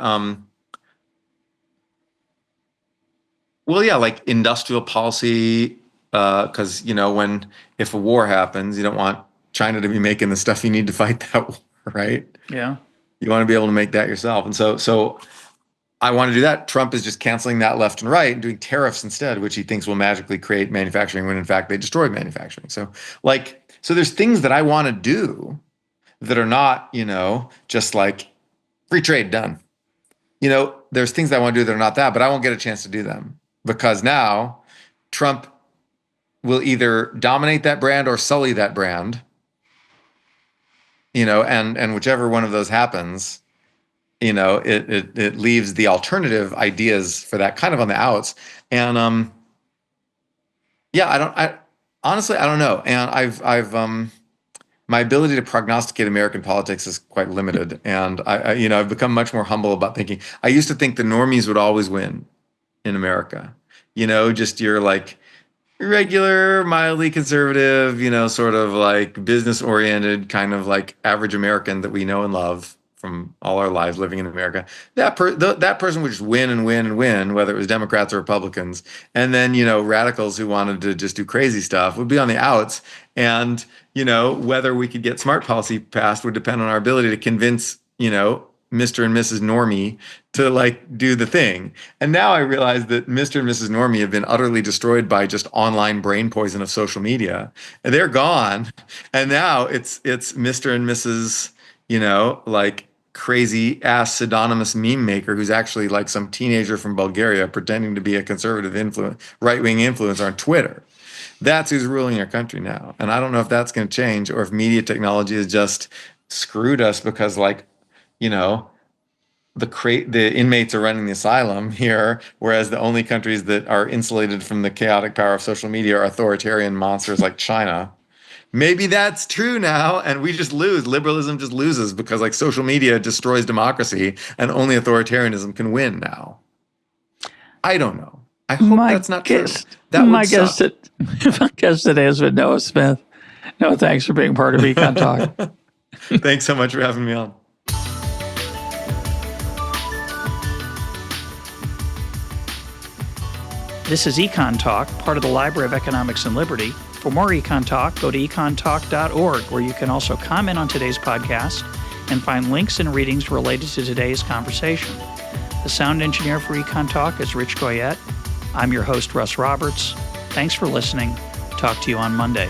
B: industrial policy, because if a war happens, you don't want China to be making the stuff you need to fight that war, right?
A: Yeah.
B: You want to be able to make that yourself. And so I want to do that. Trump is just canceling that left and right and doing tariffs instead, which he thinks will magically create manufacturing when in fact they destroyed manufacturing. So there's things that I want to do that are not, just free trade done. There's things that I want to do that are not that, but I won't get a chance to do them because now Trump will either dominate that brand or sully that brand, and whichever one of those happens, it leaves the alternative ideas for that kind of on the outs. And honestly, I don't know. And I've my ability to prognosticate American politics is quite limited. And I've become much more humble about thinking. I used to think the normies would always win in America. Just your like regular, mildly conservative, sort of like business oriented kind of like average American that we know and love from all our lives living in America. That person would just win and win and win, whether it was Democrats or Republicans. And then, radicals who wanted to just do crazy stuff would be on the outs. And, whether we could get smart policy passed would depend on our ability to convince, Mr. and Mrs. Normie to like do the thing. And now I realize that Mr. and Mrs. Normie have been utterly destroyed by just online brain poison of social media. And they're gone. And now it's Mr. and Mrs., like crazy ass pseudonymous meme maker who's actually like some teenager from Bulgaria pretending to be a conservative right-wing influencer on Twitter. That's who's ruling our country now. And I don't know if that's going to change or if media technology has just screwed us because like, the inmates are running the asylum here, whereas the only countries that are insulated from the chaotic power of social media are authoritarian monsters like China. Maybe that's true now, and we just lose. Liberalism just loses because like social media destroys democracy, and only authoritarianism can win now. I don't know. I hope that's not true.
A: My guest today has been Noah Smith. Noah, thanks for being part of EconTalk.
B: Thanks so much for having me on.
A: This is EconTalk, part of the Library of Economics and Liberty. For more EconTalk, go to econtalk.org, where you can also comment on today's podcast and find links and readings related to today's conversation. The sound engineer for EconTalk is Rich Goyette. I'm your host, Russ Roberts. Thanks for listening. Talk to you on Monday.